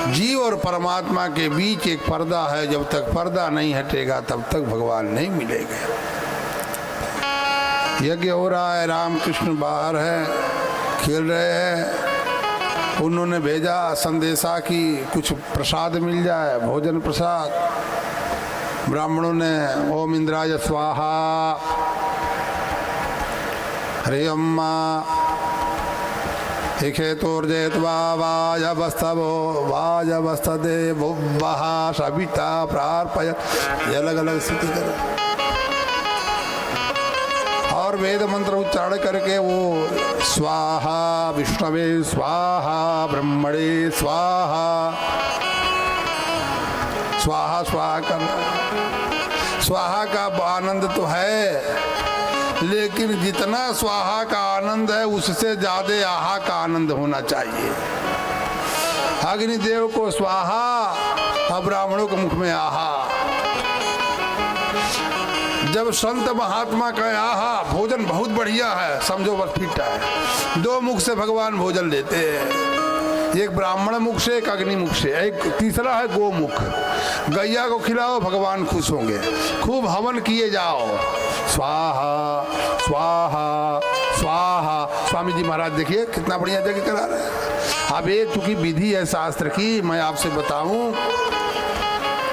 जीव और परमात्मा के बीच एक पर्दा है, जब तक पर्दा नहीं हटेगा तब तक भगवान नहीं मिलेंगे। यज्ञ हो रहा है, राम कृष्ण बाहर है, खेल रहे हैं। उन्होंने भेजा संदेशा कि कुछ प्रसाद मिल जाए, भोजन प्रसाद। ब्राह्मणों ने ओम इंद्राय स्वाहा, हरे अम्मा हेतोर्जयत्वा वाजवस्तवो वाजवस्तदे भुवः सविता प्रार्पयत्। ये अलग अलग स्थिति करें और वेद मंत्र उच्चारण करके वो स्वाहा विष्णवे स्वाहा ब्रह्मणे स्वाहा स्वाहा स्वाहा करना। स्वाहा का आनंद तो है, लेकिन जितना स्वाहा का आनंद है उससे ज्यादा आहा का आनंद होना चाहिए। अग्निदेव को स्वाहा और ब्राह्मणों के मुख में आहा। जब संत महात्मा का आहा भोजन बहुत बढ़िया है, समझो बस फिट है। दो मुख से भगवान भोजन लेते हैं, एक ब्राह्मण मुख से, एक अग्नि मुख से, एक तीसरा है गोमुख। गैया को खिलाओ, भगवान खुश होंगे। खूब हवन किए जाओ, स्वाहा स्वाहा स्वाहा। स्वामी जी महाराज देखिए कितना बढ़िया जगह करा रहे हैं। अब ये चूंकि विधि है शास्त्र की, मैं आपसे बताऊं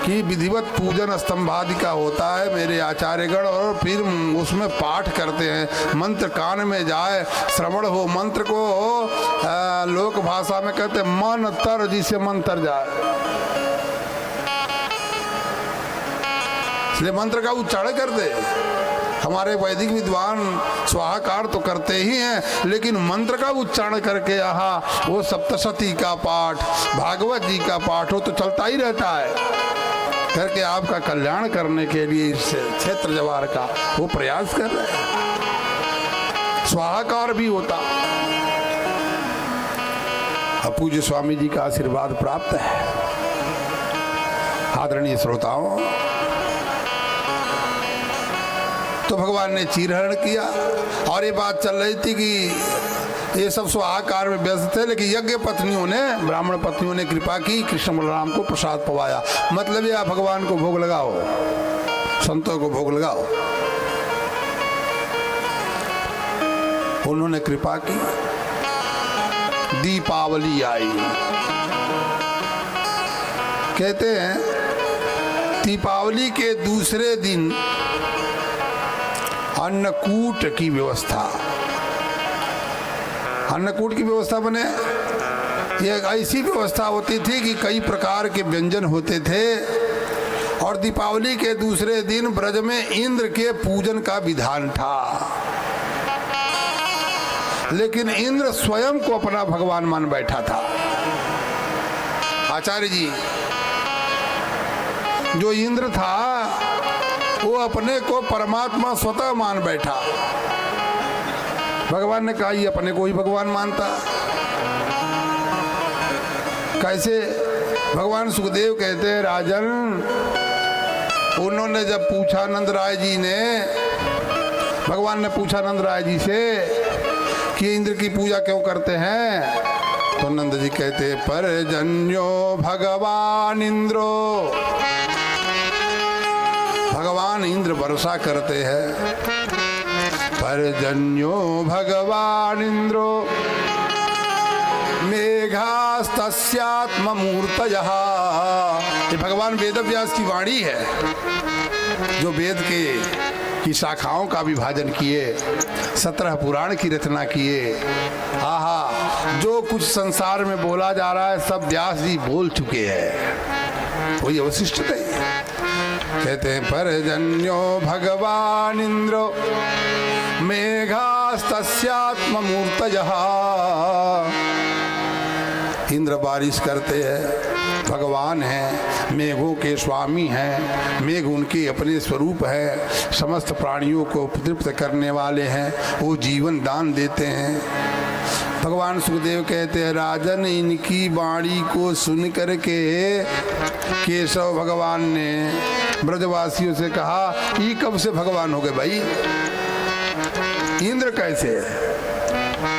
कि विधिवत पूजन स्तंभादि का होता है मेरे आचार्यगण, और फिर उसमें पाठ करते हैं। मंत्र कान में जाए, श्रवण हो मंत्र को, लोक भाषा में कहते हैं मन तर, जिसे मन तर जाए, इसलिए मंत्र का उच्चारण करते। हमारे वैदिक विद्वान स्वाहाकार तो करते ही हैं, लेकिन मंत्र का उच्चारण करके यहाँ वो सप्तशती का पाठ, भागवत जी का पाठ हो तो चलता ही रहता है। करके आपका कल्याण करने के लिए इस क्षेत्र जवार का वो प्रयास कर रहे हैं। स्वाहाकार भी होता। अब पूज्य स्वामी जी का आशीर्वाद प्राप्त है। आदरणीय श्रोताओं, तो भगवान ने चीरहरण किया और ये बात चल रही थी कि ये सब स्वाहाकार में व्यस्त थे, लेकिन यज्ञ पत्नियों ने, ब्राह्मण पत्नियों ने कृपा की, कृष्ण बलराम को प्रसाद पवाया। मतलब ये आप भगवान को भोग लगाओ, संतों को भोग लगाओ। उन्होंने कृपा की। दीपावली आई। कहते हैं दीपावली के दूसरे दिन अन्नकूट की व्यवस्था। अन्नकूट की व्यवस्था बने, यह ऐसी व्यवस्था होती थी कि कई प्रकार के व्यंजन होते थे, और दीपावली के दूसरे दिन ब्रज में इंद्र के पूजन का विधान था। लेकिन इंद्र स्वयं को अपना भगवान मान बैठा था। आचार्य जी, जो इंद्र था वो अपने को परमात्मा स्वतः मान बैठा। भगवान ने कहा ये अपने को ही भगवान मानता। कैसे? भगवान सुखदेव कहते हैं, राजन, उन्होंने जब पूछा नंद राय जी ने, भगवान ने पूछा नंद राय जी से कि इंद्र की पूजा क्यों करते हैं, तो नंद जी कहते परजन्यो भगवान इंद्रो, भगवान इंद्र वर्षा करते हैं। परजन्यो भगवान इंद्रो मेघास्तस्यात्म मूर्तयः। ये भगवान वेदव्यास की वाणी है, जो वेद की शाखाओं का विभाजन किए, 17 पुराण की रचना किए। आहा, जो कुछ संसार में बोला जा रहा है सब व्यास जी बोल चुके हैं, कोई अवशिष्ट नहीं। कहते हैं परजन्यो भगवान इंद्रो मेघास्तस्यात्म मूर्तयः। इंद्र बारिश करते हैं, भगवान हैं, मेघों के स्वामी हैं, मेघ उनके अपने स्वरूप है, समस्त प्राणियों को तृप्त करने वाले हैं, वो जीवन दान देते हैं। भगवान सुखदेव कहते हैं राजन इनकी वाणी को सुन करके केशव भगवान ने ब्रजवासियों से कहा ये कब से भगवान हो गए भाई, इंद्र कैसे?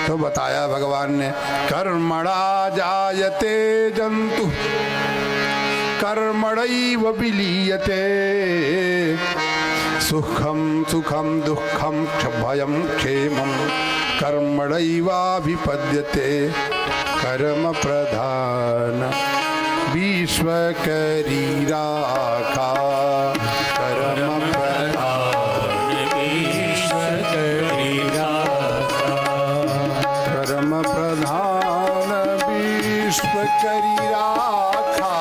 तो बताया भगवान ने कर्मणा जायते जंतु कर्मणैव विलीयते, सुखम सुखम दुखम भयम क्षेमम कर्मणैवाभिपद्यते। कर्म प्रधान विश्व करी राखा, कर्म प्रधान विश्व करी राखा, कर्म प्रधान विश्व करी राखा,